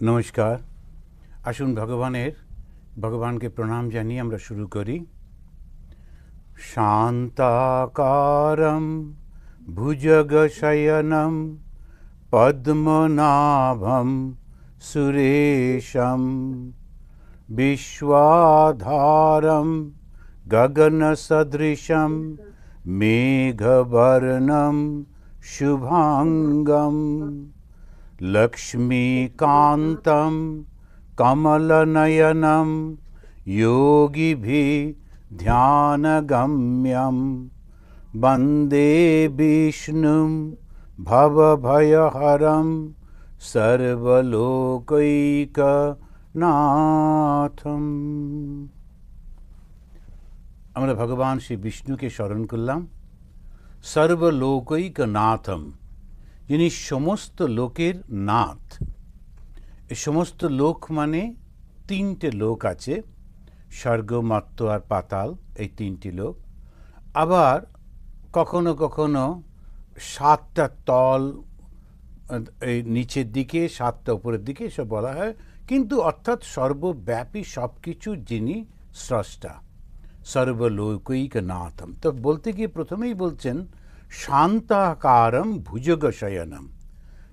নমস্কার। আসুন ভগবানকে প্রণাম জানিয়ে আমরা শুরু করি। শান্তাকারম ভুজগশয়নম পদ্মনাভম সুরেশম বিশ্বাধারম গগনসদৃশম মেঘবর্ণম শুভাঙ্গম লক্ষ্মীকান্तं কমলনয়नं योगिभिः ध्यानगम्यं वन्दे विष्णुं भवभयहरं सर्वलोकैकनाथं। আমরা ভগবান শ্রী বিষ্ণুকে স্মরণ করলাম, সর্বলোকৈকনাথম, যিনি সমস্ত লোকের নাথ। এই সমস্ত লোক মানে তিনটে লোক আছে, স্বর্গ, মর্ত্য আর পাতাল, এই তিনটি লোক। আবার কখনো কখনো সাতটা তল, এই নিচের দিকে সাতটা উপরের দিকে এসব বলা হয়, কিন্তু অর্থাৎ সর্বব্যাপী সব কিছুর যিনি স্রষ্টা, সর্বলোকৈকনাথম। তো বলতে গিয়ে প্রথমেই বলছেন শান্তাকারম ভুজগশয়নম,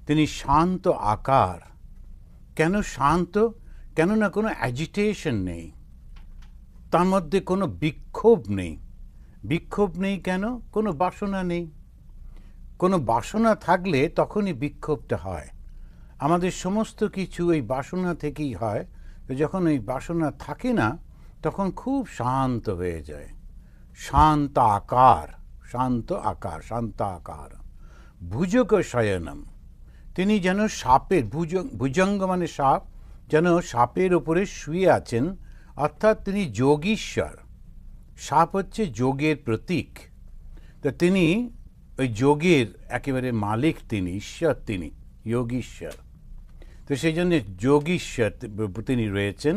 তিনি শান্ত আকার। কেন শান্ত? কেননা কোনো অ্যাজিটেশন নেই, তার মধ্যে কোনো বিক্ষোভ নেই। বিক্ষোভ নেই কেন? কোনো বাসনা নেই। কোনো বাসনা থাকলে তখনই বিক্ষোভটা হয়। আমাদের সমস্ত কিছু এই বাসনা থেকেই হয়। তো যখন এই বাসনা থাকে না তখন খুব শান্ত হয়ে যায়। শান্ত আকার, শান্ত আকার, শান্ত আকার। ভুজগশয়নম, তিনি যেন সাপের ভুজঙ্গ মানে সাপ, যেন সাপের ওপরে শুয়ে আছেন, অর্থাৎ তিনি যোগীশ্বর। সাপ হচ্ছে যোগের প্রতীক। তো তিনি ওই যোগের একেবারে মালিক, তিনি ঈশ্বর, তিনি যোগীশ্বর। তো সেই জন্য যোগীশ্বর তিনি রয়েছেন।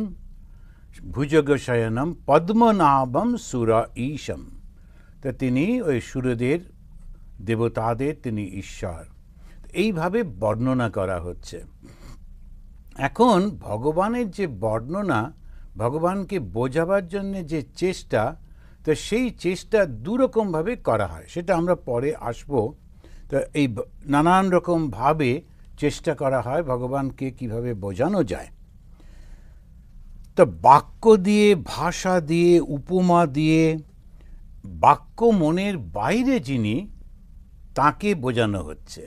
ভুজগশয়নম পদ্মনাভম সুর ঈশম, তা তিনি ওই সুরদের দেবতাদের তিনি ঈশ্বর। এইভাবে বর্ণনা করা হচ্ছে। এখন ভগবানের যে বর্ণনা, ভগবানকে বোঝাবার জন্য যে চেষ্টা, তো সেই চেষ্টা দুরকমভাবে করা হয়, সেটা আমরা পরে আসব। তো এই নানান রকমভাবে চেষ্টা করা হয় ভগবানকে কিভাবে বোঝানো যায়। তো বাক্য দিয়ে, ভাষা দিয়ে, উপমা দিয়ে, বাক্য মনের বাইরে যিনি, তাকে বোঝানো হচ্ছে।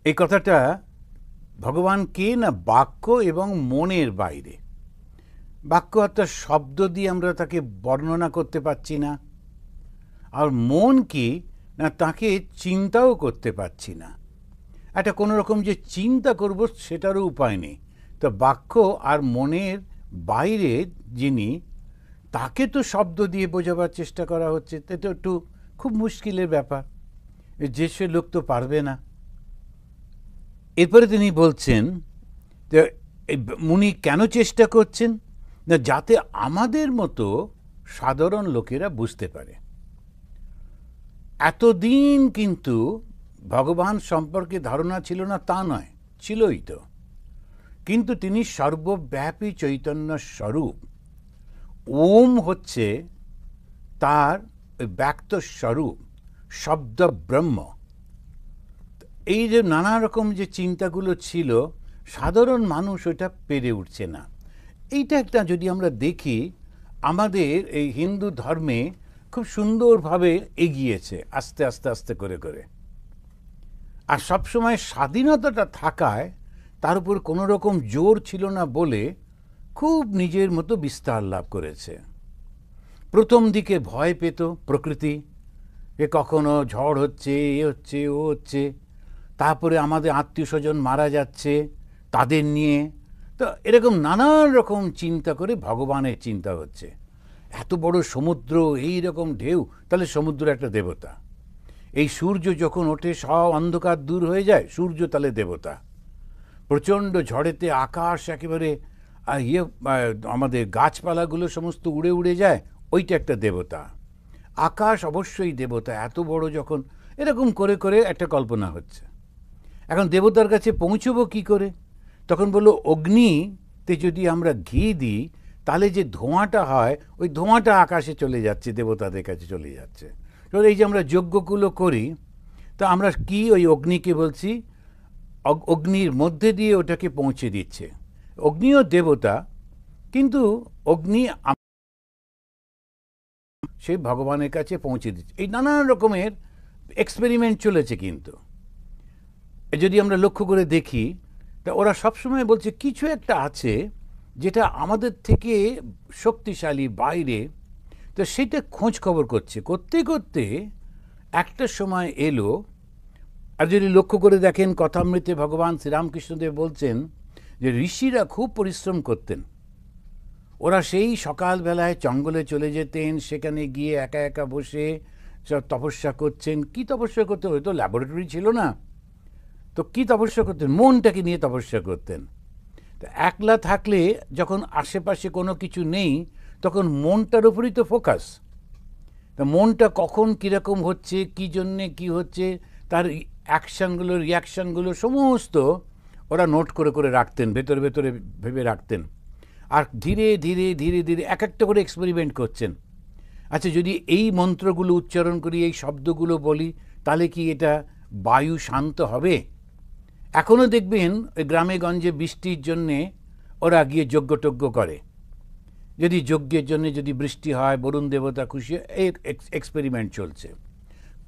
এই কথাটা ভগবান কে না বাক্য এবং মনের বাইরে। বাক্য অর্থাৎ শব্দ দিয়ে আমরা তাকে বর্ণনা করতে পারছি না, আর মন কি না তাকে চিন্তাও করতে পারছি না। একটা কোনো রকম যে চিন্তা করব সেটারও উপায় নেই। তো বাক্য আর মনের বাইরে যিনি, তাকে তো শব্দ দিয়ে বোঝাবার চেষ্টা করা হচ্ছে। এটা একটু খুব মুশকিলের ব্যাপার, যে সে লোক তো পারবে না। এরপরে তিনি বলছেন যে মুনি কেন চেষ্টা করছেন না, যাতে আমাদের মতো সাধারণ লোকেরা বুঝতে পারে। এতদিন কিন্তু ভগবান সম্পর্কে ধারণা ছিল না তা নয়, ছিলই তো, কিন্তু তিনি সর্বব্যাপী চৈতন্য স্বরূপ। ওম হচ্ছে তার ব্যক্ত স্বরূপ, শব্দ ব্রহ্ম। এই যে নানা রকম যে চিন্তাগুলো ছিল, সাধারণ মানুষ ওটা পেরে উঠছে না। এইটা একটা যদি আমরা দেখি, আমাদের এই হিন্দু ধর্মে খুব সুন্দরভাবে এগিয়েছে আস্তে আস্তে আস্তে করে করে। আর সবসময় স্বাধীনতাটা থাকায় তার উপর কোনো রকম জোর ছিল না বলে খুব নিজের মতো বিস্তার লাভ করেছে। প্রথম দিকে ভয় পেত প্রকৃতি, এ কখনো ঝড় হচ্ছে, এ হচ্ছে, ও হচ্ছে। তারপরে আমাদের আত্মীয় স্বজন মারা যাচ্ছে, তাদের নিয়ে। তো এরকম নানান রকম চিন্তা করে ভগবানের চিন্তা হচ্ছে। এত বড় সমুদ্র, এই রকম ঢেউ, তাহলে সমুদ্র একটা দেবতা। এই সূর্য যখন ওঠে সব অন্ধকার দূর হয়ে যায়, সূর্য তাহলে দেবতা। প্রচণ্ড ঝড়েতে আকাশ একেবারে আমাদের গাছপালাগুলো সমস্ত উড়ে উড়ে যায়, ওইটা একটা দেবতা। আকাশ অবশ্যই দেবতা, এত বড় যখন, এরকম করে করে একটা কল্পনা হচ্ছে। এখন দেবতার কাছে পৌঁছবো কি করে? তখন বলল অগ্নিতে যদি আমরা ঘি দিই তাহলে যে ধোঁয়াটা হয় ওই ধোঁয়াটা আকাশে চলে যাচ্ছে, দেবতাদের কাছে চলে যাচ্ছে। তো এই যে আমরা যজ্ঞগুলো করি, তা আমরা কি ওই অগ্নিকে বলছি, অগ্নির মধ্যে দিয়ে ওটাকে পৌঁছে দিচ্ছে। অগ্নিও দেবতা, কিন্তু অগ্নি সেই ভগবানের কাছে পৌঁছে দিচ্ছে। এই নানান রকমের এক্সপেরিমেন্ট চলেছে, কিন্তু যদি আমরা লক্ষ্য করে দেখি তা ওরা সবসময় বলছে কিছু একটা আছে যেটা আমাদের থেকে শক্তিশালী বাইরে, তো সেটা খোঁজ খবর করতে করতে একটা সময় এলো। আর যদি লক্ষ্য করে দেখেন কথামৃতে ভগবান শ্রীরামকৃষ্ণদেব বলছেন যে ঋষিরা খুব পরিশ্রম করতেন। ওরা সেই সকালবেলায় জঙ্গলে চলে যেতেন, সেখানে গিয়ে একা একা বসে সব তপস্যা করছেন। কি তপস্যা করতে হয়তো ল্যাবরেটরি ছিল না, তো কি তপস্যা করতেন, মনটাকে নিয়ে তপস্যা করতেন। তো একলা থাকলে যখন আশেপাশে কোনো কিছু নেই তখন মনটার উপরই তো ফোকাস। তা মনটা কখন কীরকম হচ্ছে, কী জন্যে কী হচ্ছে, তার অ্যাকশানগুলো রিয়াকশানগুলো সমস্ত ওরা নোট করে করে রাখতেন, ভেতরে ভেতরে ভেবে রাখতেন। আর ধীরে ধীরে ধীরে ধীরে এক একটা করে এক্সপেরিমেন্ট করছেন। আচ্ছা, যদি এই মন্ত্রগুলো উচ্চারণ করি, এই শব্দগুলো বলি, তাহলে কি এটা বায়ু শান্ত হবে? এখনও দেখবেন ওই গ্রামে গঞ্জে বৃষ্টির জন্যে ওরা গিয়ে যজ্ঞটজ্ঞ করে, যদি যজ্ঞের জন্য যদি বৃষ্টি হয়, বরুণ দেবতা খুশি, এই এক্সপেরিমেন্ট চলছে।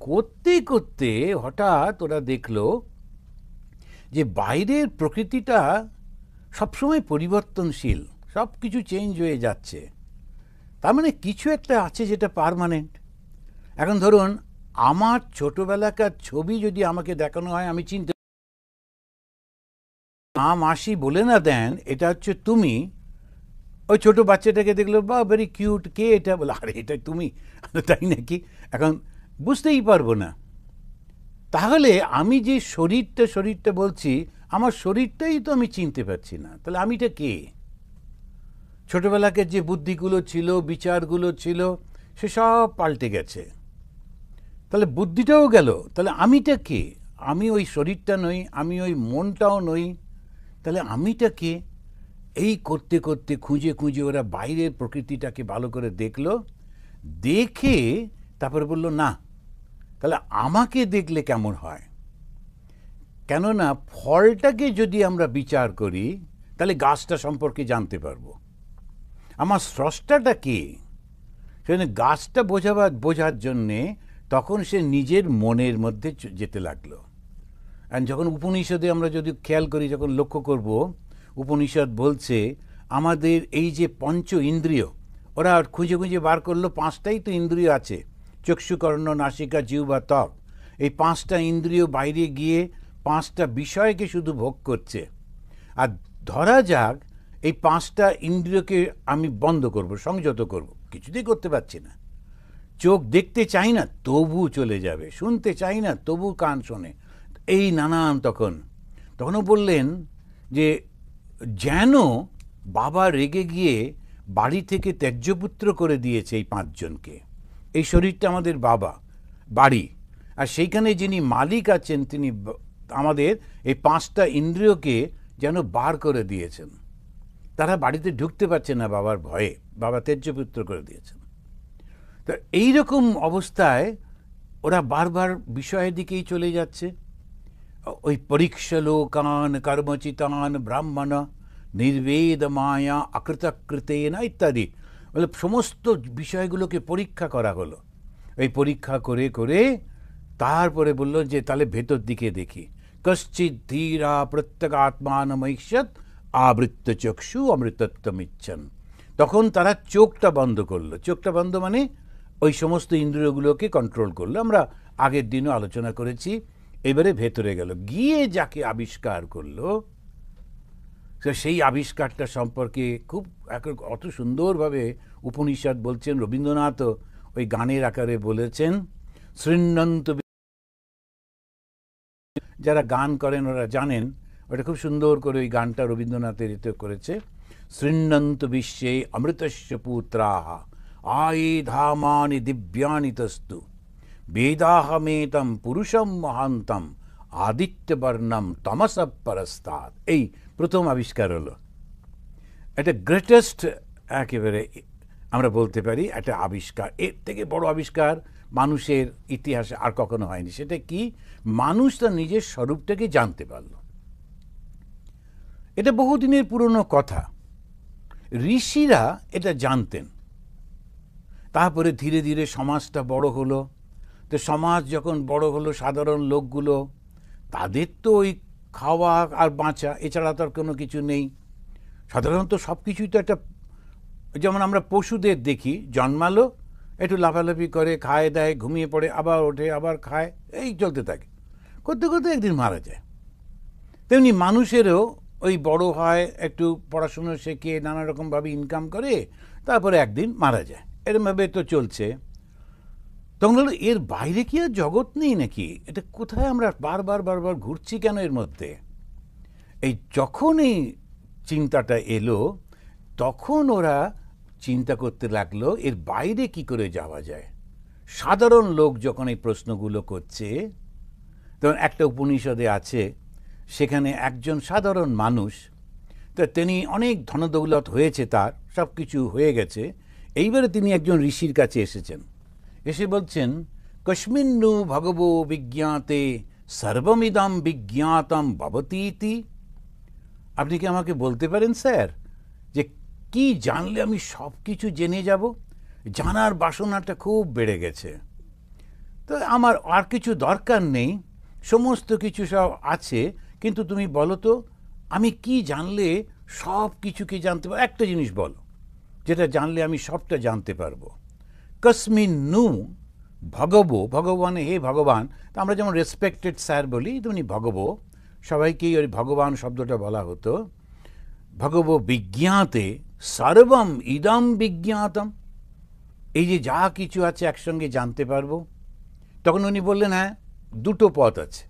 করতে করতে হঠাৎ ওরা দেখলো যে বাইরের প্রকৃতিটা সবসময় পরিবর্তনশীল, সব কিছু চেঞ্জ হয়ে যাচ্ছে। তার মানে কিছু একটা আছে যেটা পার্মানেন্ট। এখন ধরুন আমার ছোটবেলাকার ছবি যদি আমাকে দেখানো হয়, আমি চিনতে, মা মাসি বলে না দেন এটা হচ্ছে তুমি, ওই ছোট বাচ্চাটাকে দেখলো, বা ভেরি কিউট, কে এটা, বলে আরে এটা তুমি, তাই নাকি, এখন বুঝতেই পারবো না। তাহলে আমি যে শরীরটা বলছি, আমার শরীরটাই তো আমি চিনতে পারছি না, তাহলে আমিটা কে? ছোটবেলাকে যে বুদ্ধিগুলো ছিল, বিচারগুলো ছিল, সেসব পাল্টে গেছে। তাহলে বুদ্ধিটাও গেল, তাহলে আমিটা কে? আমি ওই শরীরটা নই, আমি ওই মনটাও নই, তাহলে আমিটা কে? এই করতে করতে খুঁজে খুঁজে ওরা বাইরের প্রকৃতিটাকে ভালো করে দেখলো, দেখে তারপরে বলল না, তাহলে আমাকে দেখলে কেমন হয়? কেননা ফলটাকে যদি আমরা বিচার করি তাহলে গাছটা সম্পর্কে জানতে পারবো, আমার স্রষ্টাটা কে। সেখানে গাছটা বোঝার জন্যে তখন সে নিজের মনের মধ্যে যেতে লাগলো। আর যখন উপনিষদে আমরা যদি খেয়াল করি, যখন লক্ষ্য করব, উপনিষদ বলছে আমাদের এই যে পঞ্চ ইন্দ্রিয়, ওরা খুঁজে খুঁজে বার করলো, পাঁচটাই তো ইন্দ্রিয় আছে, চক্ষু, কর্ণ, নাসিকা, জিহ্বা, ত্বক। এই পাঁচটা ইন্দ্রিয় বাইরে গিয়ে পাঁচটা বিষয়কে শুধু ভোগ করছে। আর ধরা যাক এই পাঁচটা ইন্দ্রিয়কে আমি বন্ধ করব, সংযত করব, কিছুতেই করতে পারছি না। চোখ দেখতে চাই না, তবু চলে যাবে, শুনতে চাই না, তবু কান শোনে, এই নানান। তখনও বললেন যে যেন বাবা রেগে গিয়ে বাড়ি থেকে ত্যায্যপুত্র করে দিয়েছে এই পাঁচজনকে। এই শরীরটা আমাদের বাড়ি, আর সেইখানে যিনি মালিক আছেন তিনি আমাদের এই পাঁচটা ইন্দ্রিয়কে যেন বার করে দিয়েছেন। তারা বাড়িতে ঢুকতে পারছে না বাবার ভয়ে, বাবা ত্যায্যপুত্র করে দিয়েছেন। তো এইরকম অবস্থায় ওরা বারবার বিষয়ের দিকেই চলে যাচ্ছে। ওই পরীক্ষলোকান কর্মচিতান ব্রাহ্মণ নির্বেদ মায়া অকৃতকৃতেন ইত্যাদি, বলে সমস্ত বিষয়গুলোকে পরীক্ষা করা হলো। এই পরীক্ষা করে করে তারপরে বললো যে তাহলে ভেতর দিকে দেখি। কশ্চিৎ ধীরা প্রত্যগাত্মানমৈষ্যৎ আবৃত্ত চক্ষু অমৃতত্বমিচ্ছন। তখন তারা চোখটা বন্ধ করলো। চোখটা বন্ধ মানে ওই সমস্ত ইন্দ্রিয়গুলোকে কন্ট্রোল করলো। আমরা আগের দিনও আলোচনা করেছি। এবারে ভেতরে গেল, গিয়ে যাকে আবিষ্কার করলো, সেই আবিষ্কারটা সম্পর্কে খুব অত সুন্দরভাবে উপনিষদ বলছেন। রবীন্দ্রনাথও ওই গানের আকারে বলেছেন, শৃণ্বন্ত, যারা গান করেন ওরা জানেন, ওটা খুব সুন্দর করে ওই গানটা রবীন্দ্রনাথের এতে করেছে। শৃণ্বন্ত বিশ্বে অমৃতস্য পুত্রাহ আয়ে ধামানি দিব্যানি তস্তু বেদাহমেতম পুরুষম মহান্তম আদিত্যবর্ণম তমসঃ পরস্তাৎ। এই প্রথম আবিষ্কার হলো। এটা গ্রেটেস্ট, একেবারে আমরা বলতে পারি একটা আবিষ্কার। এর থেকে বড় আবিষ্কার মানুষের ইতিহাসে আর কখনো হয়নি। সেটা কি? মানুষ তার নিজের স্বরূপটাকে জানতে পারল। এটা বহুদিনের পুরনো কথা। ঋষিরা এটা জানতেন। তারপরে ধীরে ধীরে সমাজটা বড় হলো। তো সমাজ যখন বড় হলো, সাধারণ লোকগুলো, তাদের তো ওই খাওয়া আর বাঁচা, এছাড়া তো আর কোনো কিছু নেই। সাধারণত সব কিছুই তো একটা, যেমন আমরা পশুদের দেখি, জন্মালো, একটু লাফালাফি করে, খায় দেয়, ঘুমিয়ে পড়ে, আবার ওঠে, আবার খায়, এই চলতে থাকে, করতে করতে একদিন মারা যায়। তেমনি মানুষেরও ওই বড় হয়, একটু পড়াশুনো শেখে, নানা রকমভাবে ইনকাম করে, তারপরে একদিন মারা যায়। এরমভাবে তো চলছে। তখন হলো, এর বাইরে কি আর জগৎ নেই নাকি? এটা কোথায় আমরা বারবার বারবার ঘুরছি কেন এর মধ্যে? এই যখন এই চিন্তাটা এলো, তখন ওরা চিন্তা করতে লাগলো এর বাইরে কি করে যাওয়া যায়। সাধারণ লোক যখন এই প্রশ্নগুলো করছে, তখন একটা উপনিষদে আছে, সেখানে একজন সাধারণ মানুষ, তো তিনি অনেক ধনদৌলত হয়েছে, তার সব কিছু হয়ে গেছে, এইবারে তিনি একজন ঋষির কাছে এসেছেন। এসে বলছেন, কস্মিন্নু ভগবো বিজ্ঞাতে সর্বমিদম বিজ্ঞাতম ভবতীতি। আপনি কি আমাকে বলতে পারেন স্যার, যে কি জানলে আমি সব কিছু জেনে যাব? জানার বাসনাটা খুব বেড়ে গেছে, তো আমার আর কিছু দরকার নেই, সমস্ত কিছু সব আছে, কিন্তু তুমি বলো তো আমি কি জানলে সব কিছুকে জানতে পারবো? একটা জিনিস বলো যেটা জানলে আমি সবটা জানতে পারবো। কস্মিন্নু ভগবো, ভগবানে হে ভগবান, তা আমরা যেমন রেসপেক্টেড স্যার বলি, তেমনি ভগবো, সবাইকেই ওই ভগবান শব্দটা বলা হতো। ভগবো বিজ্ঞাতে সর্বম ইদম বিজ্ঞাতম, এই যে যা কিছু আছে একসঙ্গে জানতে পারবো। তখন উনি বললেন, হ্যাঁ, দুটো পথ আছে।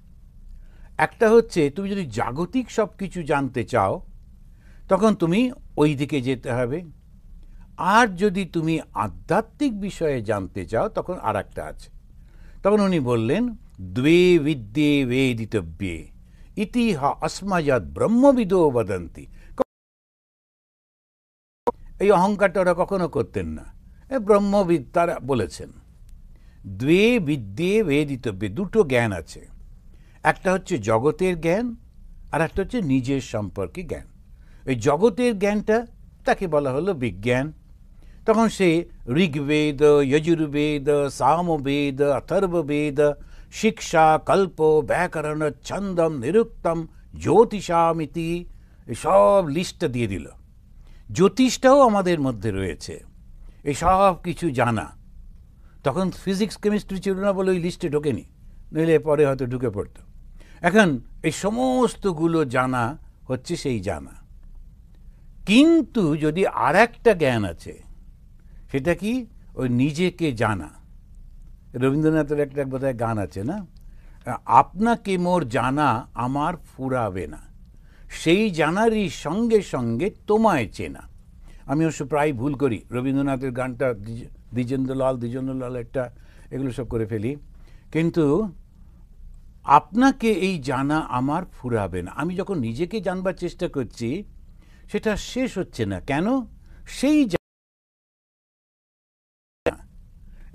একটা হচ্ছে, তুমি যদি জাগতিক সব কিছু জানতে চাও, তখন তুমি ওই দিকে যেতে হবে। আর যদি তুমি আধ্যাত্মিক বিষয়ে জানতে চাও, তখন আর একটা আছে। তখন উনি বললেন, দ্বে বিদ্যে বেদিতব্যে ইতি অস্মায়াৎ ব্রহ্মবিদো বদন্তি। এই অহংকারটা ওরা কখনো করতেন না, ব্রহ্মবিদ তারা বলেছেন। দ্বে বিদ্যে বেদিতব্যে, দুটো জ্ঞান আছে। একটা হচ্ছে জগতের জ্ঞান, আর একটা হচ্ছে নিজের সম্পর্কে জ্ঞান। এই জগতের জ্ঞানটা তাকে বলা হলো বিজ্ঞান। তখন সে ঋগ্বেদ, যজুর্বেদ, সামবেদ, অথর্ববেদ, শিক্ষা, কল্প, ব্যাকরণ, ছন্দম, নিরুক্তম, জ্যোতিষামিতি, সব লিস্টটা দিয়ে দিল। জ্যোতিষটাও আমাদের মধ্যে রয়েছে, এই সব কিছু জানা। তখন ফিজিক্স কেমিস্ট্রি ছিল না বলে ওই লিস্টে ঢোকেনি, নইলে পরে হয়তো ঢুকে পড়তো। এখন এই সমস্তগুলো জানা হচ্ছে সেই জানা। কিন্তু যদি আর একটা জ্ঞান আছে, সেটা কি? ওই নিজেকে জানা। রবীন্দ্রনাথের একটা বোধহয় গান আছে না, আপনাকে মোর জানা আমার ফুরাবে না, সেই জানারই সঙ্গে সঙ্গে তোমায় চেনা। আমি অবশ্য প্রায় ভুল করি, রবীন্দ্রনাথের গানটা দ্বিজেন্দ্রলাল একটা এগুলো সব করে ফেলি। কিন্তু আপনাকে এই জানা আমার ফুরাবে না, আমি যখন নিজেকে জানবার চেষ্টা করছি, সেটা শেষ হচ্ছে না। কেন? সেই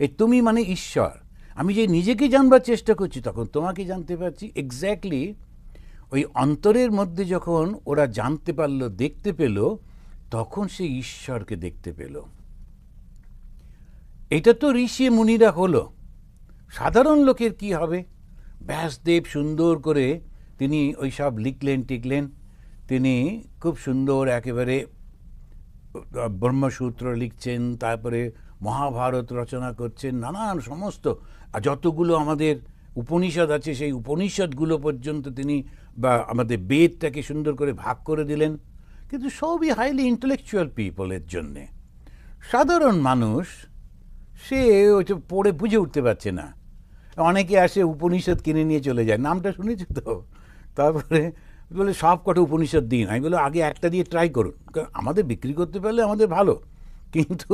এই তুমি মানে ঈশ্বর। আমি যে নিজেকে জানবার চেষ্টা করছি, তখন তোমাকে জানতে পারছি। এক্স্যাক্টলি ওই অন্তরের মধ্যে যখন ওরা জানতে পারলো, দেখতে পেল, তখন সে ঈশ্বরকে দেখতে পেল। এটা তো ঋষি মুনিরা হলো। সাধারণ লোকের কি হবে? ব্যাসদেব সুন্দর করে তিনি ওই সব লিখলেন টিকলেন, তিনি খুব সুন্দর একেবারে ব্রহ্মসূত্র লিখছেন, তারপরে মহাভারত রচনা করছেন, নানান সমস্ত যতগুলো আমাদের উপনিষদ আছে, সেই উপনিষদগুলো পর্যন্ত তিনি, বা আমাদের বেদটাকে সুন্দর করে ভাগ করে দিলেন। কিন্তু সবই হাইলি ইন্টেলেকচুয়াল পিপলের জন্যে। সাধারণ মানুষ সে ওইটা পড়ে বুঝে উঠতে পারছে না। অনেকে আসে উপনিষদ কিনে নিয়ে চলে যায়, নামটা শুনেছি তো, তারপরে বলে সব কটা উপনিষদ দিন। আমি বলি আগে একটা দিয়ে ট্রাই করুন, আমাদের বিক্রি করতে পারলে আমাদের ভালো, কিন্তু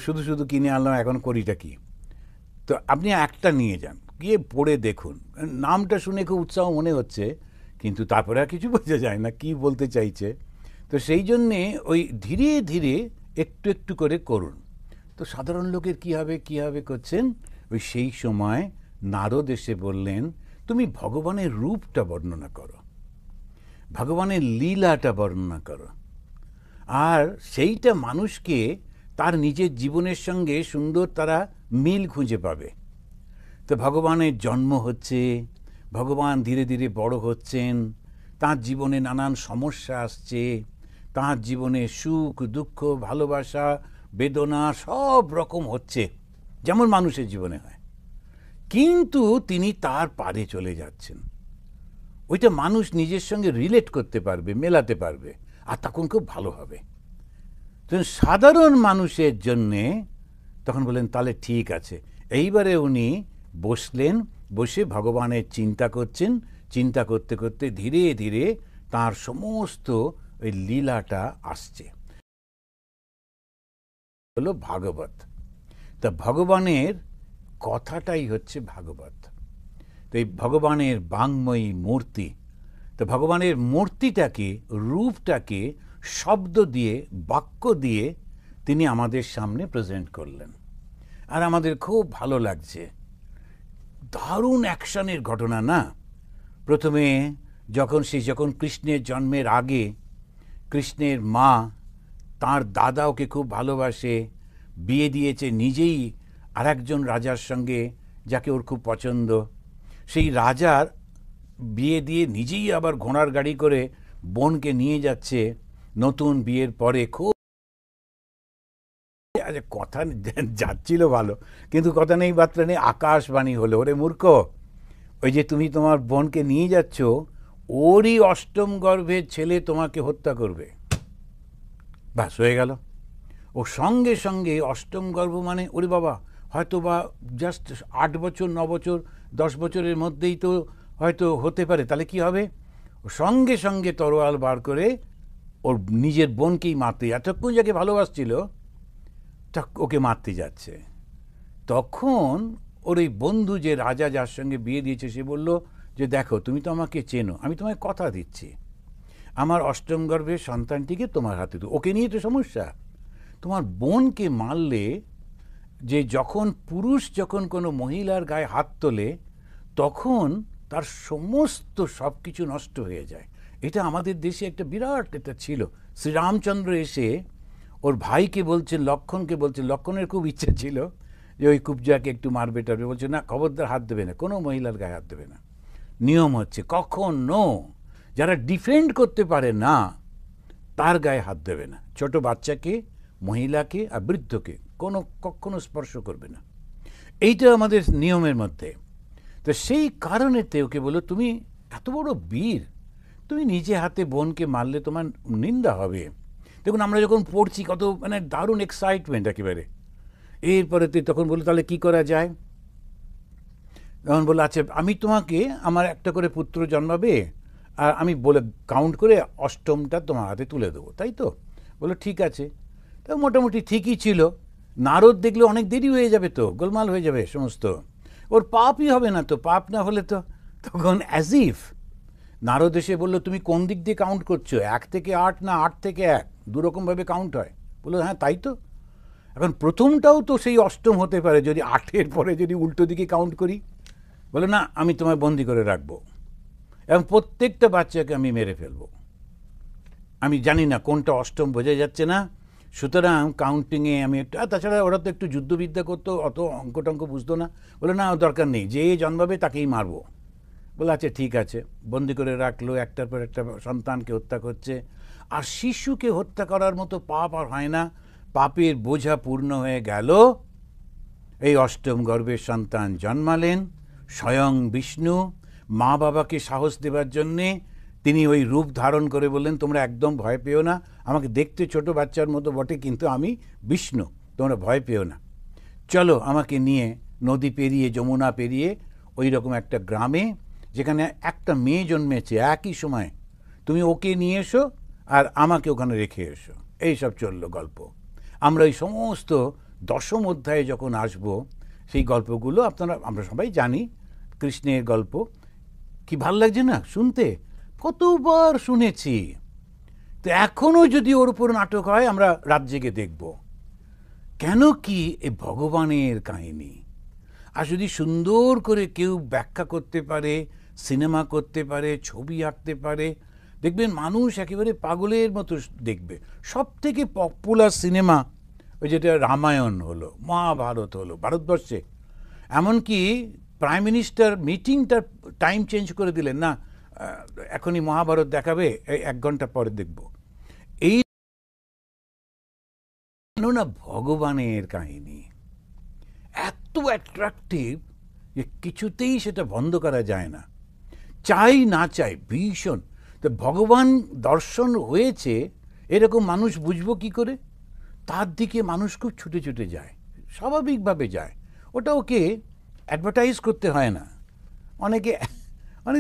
শুধু শুধু কিনে আনলাম, এখন করিটা কি? তো আপনি একটা নিয়ে যান, গিয়ে পড়ে দেখুন। নামটা শুনে খুব উৎসাহ মনে হচ্ছে, কিন্তু তারপরে আর কিছু বোঝা যায় না কি বলতে চাইছে। তো সেই জন্যে ওই ধীরে ধীরে একটু একটু করে করুন। তো সাধারণ লোকের কী হবে করছেন, ওই সেই সময় নারদ এসে বললেন, তুমি ভগবানের রূপটা বর্ণনা করো, ভগবানের লীলাটা বর্ণনা করো, আর সেইটা মানুষকে তার নিজের জীবনের সঙ্গে সুন্দর তারা মিল খুঁজে পাবে। তো ভগবানের জন্ম হচ্ছে, ভগবান ধীরে ধীরে বড় হচ্ছেন, তাঁর জীবনে নানান সমস্যা আসছে, তাঁর জীবনে সুখ দুঃখ ভালোবাসা বেদনা সব রকম হচ্ছে, যেমন মানুষের জীবনে হয়, কিন্তু তিনি তার পারে চলে যাচ্ছেন। ওইটা মানুষ নিজের সঙ্গে রিলেট করতে পারবে, মেলাতে পারবে, আর তখন খুব ভালো হবে। সাধারণ মানুষের জন্যে তখন বললেন তাহলে ঠিক আছে। এইবারে উনি বসলেন, বসে ভগবানের চিন্তা করছেন, চিন্তা করতে করতে ধীরে ধীরে তার সমস্ত ওই লীলাটা আসছে, হলো ভাগবত। তা ভগবানের কথাটাই হচ্ছে ভাগবত। তো এই ভগবানের বাংময়ী মূর্তি, তো ভগবানের মূর্তিটাকে, রূপটাকে শব্দ দিয়ে, বাক্য দিয়ে তিনি আমাদের সামনে প্রেজেন্ট করলেন, আর আমাদের খুব ভালো লাগছে। দারুণ অ্যাকশনের ঘটনা না? প্রথমে যখন কৃষ্ণের জন্মের আগে কৃষ্ণের মা, তার দাদা ওকে খুব ভালোবাসে, বিয়ে দিয়েছে নিজেই আর একজন রাজার সঙ্গে যাকে ওর খুব পছন্দ। সেই রাজার বিয়ে দিয়ে নিজেই আবার ঘোড়ার গাড়ি করে বোনকে নিয়ে যাচ্ছে নতুন বিয়ের পরে। খুব কথা যাচ্ছিল ভালো, কিন্তু কথা নেই বার্তা নেই, আকাশবাণী হলো, ওরে মূর্খ, ওই যে তুমি তোমার বোনকে নিয়ে যাচ্ছ, ওরই অষ্টম গর্ভের ছেলে তোমাকে হত্যা করবে। ব্যাস হয়ে গেল। ও সঙ্গে সঙ্গে অষ্টম গর্ভ মানে ওরে বাবা, হয়তো বা জাস্ট 8 বছর 9 বছর 10 বছরের মধ্যেই তো হয়তো হতে পারে, তাহলে কি হবে? ও সঙ্গে সঙ্গে তরোয়াল বার করে ওর নিজের বোনকেই মারতে, এতক্ষণ যাকে ভালোবাসছিল ওকে মারতে যাচ্ছে। তখন ওর এই বন্ধু, যে রাজা যার সঙ্গে বিয়ে দিয়েছে, সে বলল যে দেখো তুমি তো আমাকে চেনো, আমি তোমায় কথা দিচ্ছি আমার অষ্টম গর্ভের সন্তানটিকে তোমার হাতে দেবো। ওকে নিয়ে তো সমস্যা, তোমার বোনকে মারলে, যে যখন পুরুষ যখন কোনো মহিলার গায়ে হাত তোলে তখন তার সমস্ত সব কিছু নষ্ট হয়ে যায়। এটা আমাদের দেশে একটা বিরাট এটা ছিল। শ্রীরামচন্দ্র এসে ওর ভাইকে বলছে, লক্ষণকে বলছে, লক্ষণের খুব ইচ্ছা ছিল যে ওই কুবজাকে একটু মারবে টারবে, বলছে না খবরদার হাত দেবে না, কোনো মহিলার গায়ে হাত দেবে না। নিয়ম হচ্ছে কখনো যারা ডিফেন্ড করতে পারে না তার গায়ে হাত দেবে না, ছোট বাচ্চাকে, মহিলাকে আর বৃদ্ধকে কখনো স্পর্শ করবে না, এইটা আমাদের নিয়মের মধ্যে। তো সেই কারণেতে ওকে বলো তুমি এত বড় বীর, তুমি নিজে হাতে বোনকে মারলে তোমার নিন্দা হবে। দেখুন আমরা যখন পড়ছি কত মানে দারুণ এক্সাইটমেন্ট একেবারে। এরপরে তখন বললো তাহলে কি করা যায়? তখন বললো আচ্ছা আমি তোমাকে, আমার একটা করে পুত্র জন্মাবে, আর আমি বলে কাউন্ট করে অষ্টমটা তোমার হাতে তুলে দেবো, তাই তো? বললো ঠিক আছে। তা মোটামুটি ঠিকই ছিল। নারদ দেখলে অনেক দেরি হয়ে যাবে, তো গোলমাল হয়ে যাবে সমস্ত, ওর পাপই হবে না, তো পাপ না হলে তো তখন অ্যাজ ইফ নারদ এসে বললো তুমি কোন দিক দিয়ে কাউন্ট করছো, 1 থেকে 8 না 8 থেকে 1, দুরকমভাবে কাউন্ট হয়। বললো হ্যাঁ তাই তো। এখন প্রথমটাও তো সেই অষ্টম হতে পারে যদি 8-এর পরে যদি উল্টো দিকে কাউন্ট করি। বলে না আমি তোমায় বন্দি করে রাখবো এবং প্রত্যেকটা বাচ্চাকে আমি মেরে ফেলবো, আমি জানি না কোনটা অষ্টম, বোঝা যাচ্ছে না, সুতরাং কাউন্টিংয়ে আমি একটু, তাছাড়া ওরা তো একটু যুদ্ধবিদ্যা করতো, অত অঙ্ক টঙ্ক বুঝতো না। বলে না দরকার নেই, যে জন্মাবে তাকেই মারবো। বলে আচ্ছা ঠিক আছে, বন্দি করে রাখলো, একটার পর একটা সন্তানকে হত্যা করছে। আর শিশুকে হত্যা করার মতো পাপ আর হয় না, পাপের বোঝা পূর্ণ হয়ে গেল। এই অষ্টম গর্ভের সন্তান জন্মালেন, স্বয়ং বিষ্ণু মা বাবাকে সাহস দেবার জন্যে তিনি ওই রূপ ধারণ করে বললেন তোমরা একদম ভয় পেও না, আমাকে দেখতে ছোট বাচ্চার মতো বটে কিন্তু আমি বিষ্ণু, তোমরা ভয় পেও না, চলো আমাকে নিয়ে নদী পেরিয়ে, যমুনা পেরিয়ে ওই রকম একটা গ্রামে যেখানে একটা মেয়ে জন্মেছে একই সময়, তুমি ওকে নিয়ে এসো আর আমাকে ওখানে রেখে এসো। এই সব চললো গল্প। আমরা এই সমস্ত 10ম অধ্যায়ে যখন আসব সেই গল্পগুলো আমরা সবাই জানি, কৃষ্ণের গল্প, কি ভাল লাগছে না শুনতে, কতবার শুনেছি। তো এখনো যদি ওর উপর নাটক হয় আমরা রাত জেগে দেখব। কেন কি এ ভগবানের কাহিনী। আর যদি সুন্দর করে কেউ ব্যাখ্যা করতে পারে, সিনেমা করতে পারে, ছবি আঁকতে পারে, দেখবেন মানুষ একেবারে পাগলের মতো দেখবে। সব থেকে পপুলার সিনেমা ওই যেটা রামায়ণ হলো, মহাভারত হলো ভারতবর্ষে। এমনকি প্রাইম মিনিস্টার মিটিংটার টাইম চেঞ্জ করে দিলেন, না এখনই মহাভারত দেখাবে, 1 ঘন্টা পরে দেখব। এই না ভগবানের কাহিনী এত অ্যাট্রাকটিভ যে কিছুতেই সেটা বন্ধ করা যায় না, চাই না চাই ভীষণ। তো ভগবান দর্শন হয়েছে এরকম মানুষ বুঝবো কি করে? তার দিকে মানুষ খুব ছুটে ছুটে যায়, স্বাভাবিকভাবে যায়। ওটা ওকে অ্যাডভার্টাইজ করতে হয় না। অনেকে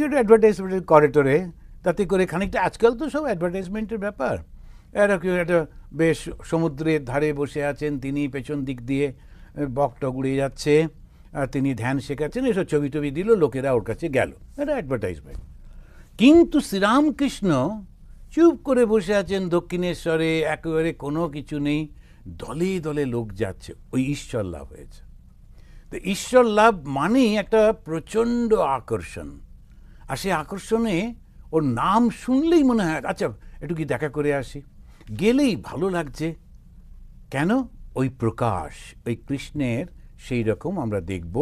একটু অ্যাডভার্টাইজমেন্ট করে টোরে, তাতে করে খানিকটা, আজকাল তো সব অ্যাডভার্টাইজমেন্টের ব্যাপার। এরা কেউ একটা বেশ সমুদ্রের ধারে বসে আছেন, তিনি পেছন দিক দিয়ে বকটক উড়ে যাচ্ছে, আর তিনি ধ্যান শেখাচ্ছেন, এসব ছবি টবি দিল, লোকেরা ওর কাছে গেল, এটা অ্যাডভার্টাইজমেন্ট। কিন্তু শ্রীরামকৃষ্ণ চুপ করে বসে আছেন দক্ষিণেশ্বরে, একেবারে কোনো কিছু নেই, দলে দলে লোক যাচ্ছে, ওই ঈশ্বর লাভ হয়েছে। তো ঈশ্বর লাভ মানেই একটা প্রচণ্ড আকর্ষণ, আর সেই আকর্ষণে ওর নাম শুনলেই মনে হয় আচ্ছা একটু কি দেখা করে আসি, গেলেই ভালো লাগছে। কেন? ওই প্রকাশ, ওই কৃষ্ণের সেই রকম আমরা দেখব।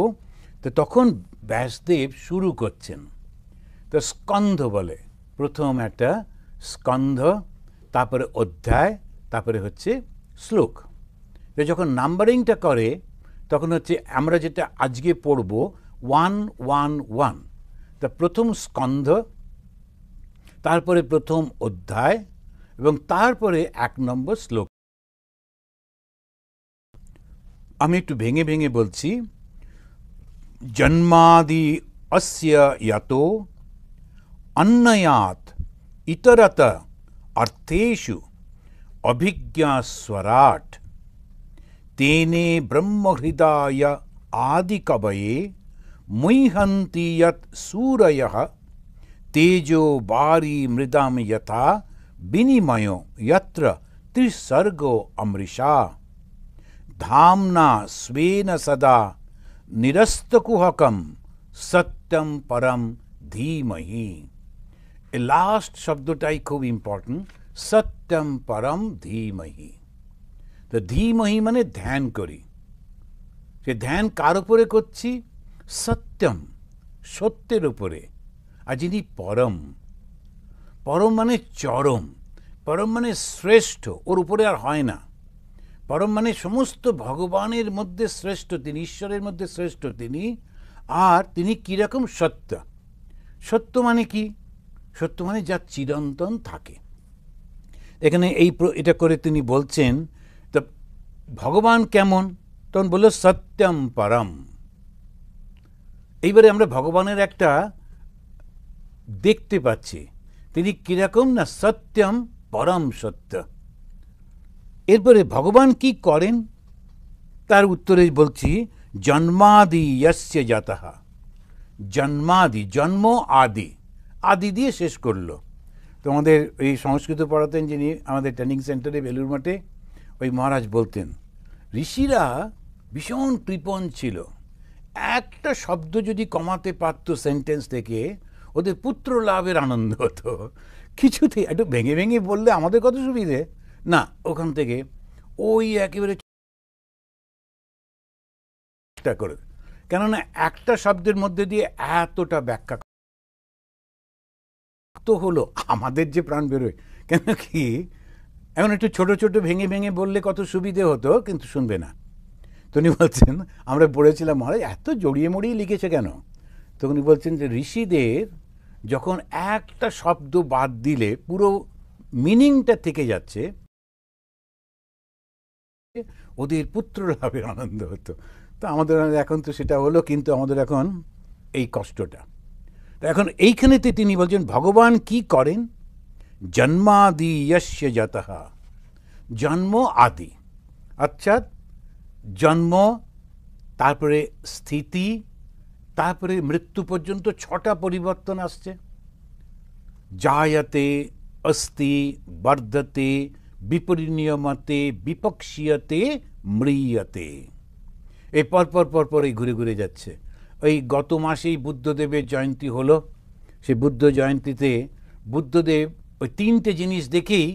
তো তখন ব্যাসদেব শুরু করছেন, তো স্কন্ধ বলে, প্রথম একটা স্কন্ধ, তারপরে অধ্যায়, তারপরে হচ্ছে শ্লোক। তো যখন নাম্বারিংটা করে তখন হচ্ছে আমরা যেটা আজকে পড়ব 1-1-1, তা প্রথম স্কন্ধ, তারপরে প্রথম অধ্যায়, এবং তারপরে 1 নম্বর শ্লোক। আমি একটু ভেঙে ভেঙে বলছি। জন্মাদি অস্য যতো অন্নয়াত ইতরত অর্থেষু অভিজ্ঞাস্বরাট তেনে ব্রহ্মহৃদায় আদিকবয়ে মুহ্যন্তি যৎ সূরয়ঃ তেজো বারি মৃদাম যথা বিনিময়ো যত্র ত্রিসর্গো অমৃষা ধামনা স্বেন সদা নিরস্তকুহকম সত্যম পরম ধীমহি। এই লাস্ট শব্দটাই খুব ইম্পর্টেন্ট, সত্যম পরম ধীমহি। তো ধীমহি মানে ধ্যান করি, সে ধ্যান কার উপরে করছি? সত্যম, সত্যের উপরে। আর যিনি পরম, পরম মানে চরম, পরম মানে শ্রেষ্ঠ, ওর উপরে আর হয় না। পরম মানে সমস্ত ভগবানের মধ্যে শ্রেষ্ঠ তিনি, ঈশ্বরের মধ্যে শ্রেষ্ঠ তিনি। আর তিনি কীরকম? সত্য। সত্য মানে কি? সত্য মানে যা চিরন্তন থাকে। এখানে এটা করে তিনি বলছেন তো ভগবান কেমন, তখন বলল সত্যম পরম। এইবারে আমরা ভগবানের একটা দেখতে পাচ্ছি, তিনি কিরকম না সত্যম পরম সত্য। এরপরে ভগবান কি করেন তার উত্তরে বলছি জন্মাদি যস্য জাতঃ। জন্মাদি, জন্ম আদি, আদি দিয়ে শেষ করলো। তোমাদের এই সংস্কৃত পড়াতেন যিনি আমাদের ট্রেনিং সেন্টারে বেলুর মঠে, ওই মহারাজ বলতেন ঋষিরা ভীষণ কৃপণ ছিল, একটা শব্দ যদি কমাতে পারত সেন্টেন্স থেকে ওদের পুত্র লাভের আনন্দ হতো। কিছুতেই একটু ভেঙে ভেঙে বললে আমাদের কত সুবিধে না, ওখান থেকে ওই একেবারে করে, কেননা একটা শব্দের মধ্যে দিয়ে এতটা ব্যাখ্যা তো হলো আমাদের যে প্রাণ বেরোয়। কেন কি এখন একটু ছোট ছোট ভেঙে ভেঙে বললে কত সুবিধে হতো, কিন্তু শুনবে না। তো উনি বলছেন আমরা পড়েছিলাম মহারাজ এত জড়িয়ে মড়িয়ে লিখেছে কেন, তো উনি বলছেন যে ঋষিদের যখন একটা শব্দ বাদ দিলে পুরো মিনিংটা থেকে যাচ্ছে, ওদের পুত্র লাভের আনন্দ হতো। তো আমাদের এখন তো সেটা হলো, কিন্তু আমাদের এখন এই কষ্টটা। তো এখন এইখানেতে তিনি বলছেন ভগবান কি করেন, জন্মাদি যস্য জাতঃ, জন্ম আদি, অর্থাৎ জন্ম, তারপরে স্থিতি, তারপরে মৃত্যু পর্যন্ত 6টা পরিবর্তন আসছে। জায়তে, অস্তি, বর্ধতে, বিপরিণীয়মতে, বিপক্ষীয়তে, ম্রিয়তে। এই পরপর এই ঘুরে ঘুরে যাচ্ছে। ওই গত মাসেই বুদ্ধদেবের জয়ন্তী হলো। সেই বুদ্ধ জয়ন্তীতে বুদ্ধদেব ওই 3টে জিনিস দেখেই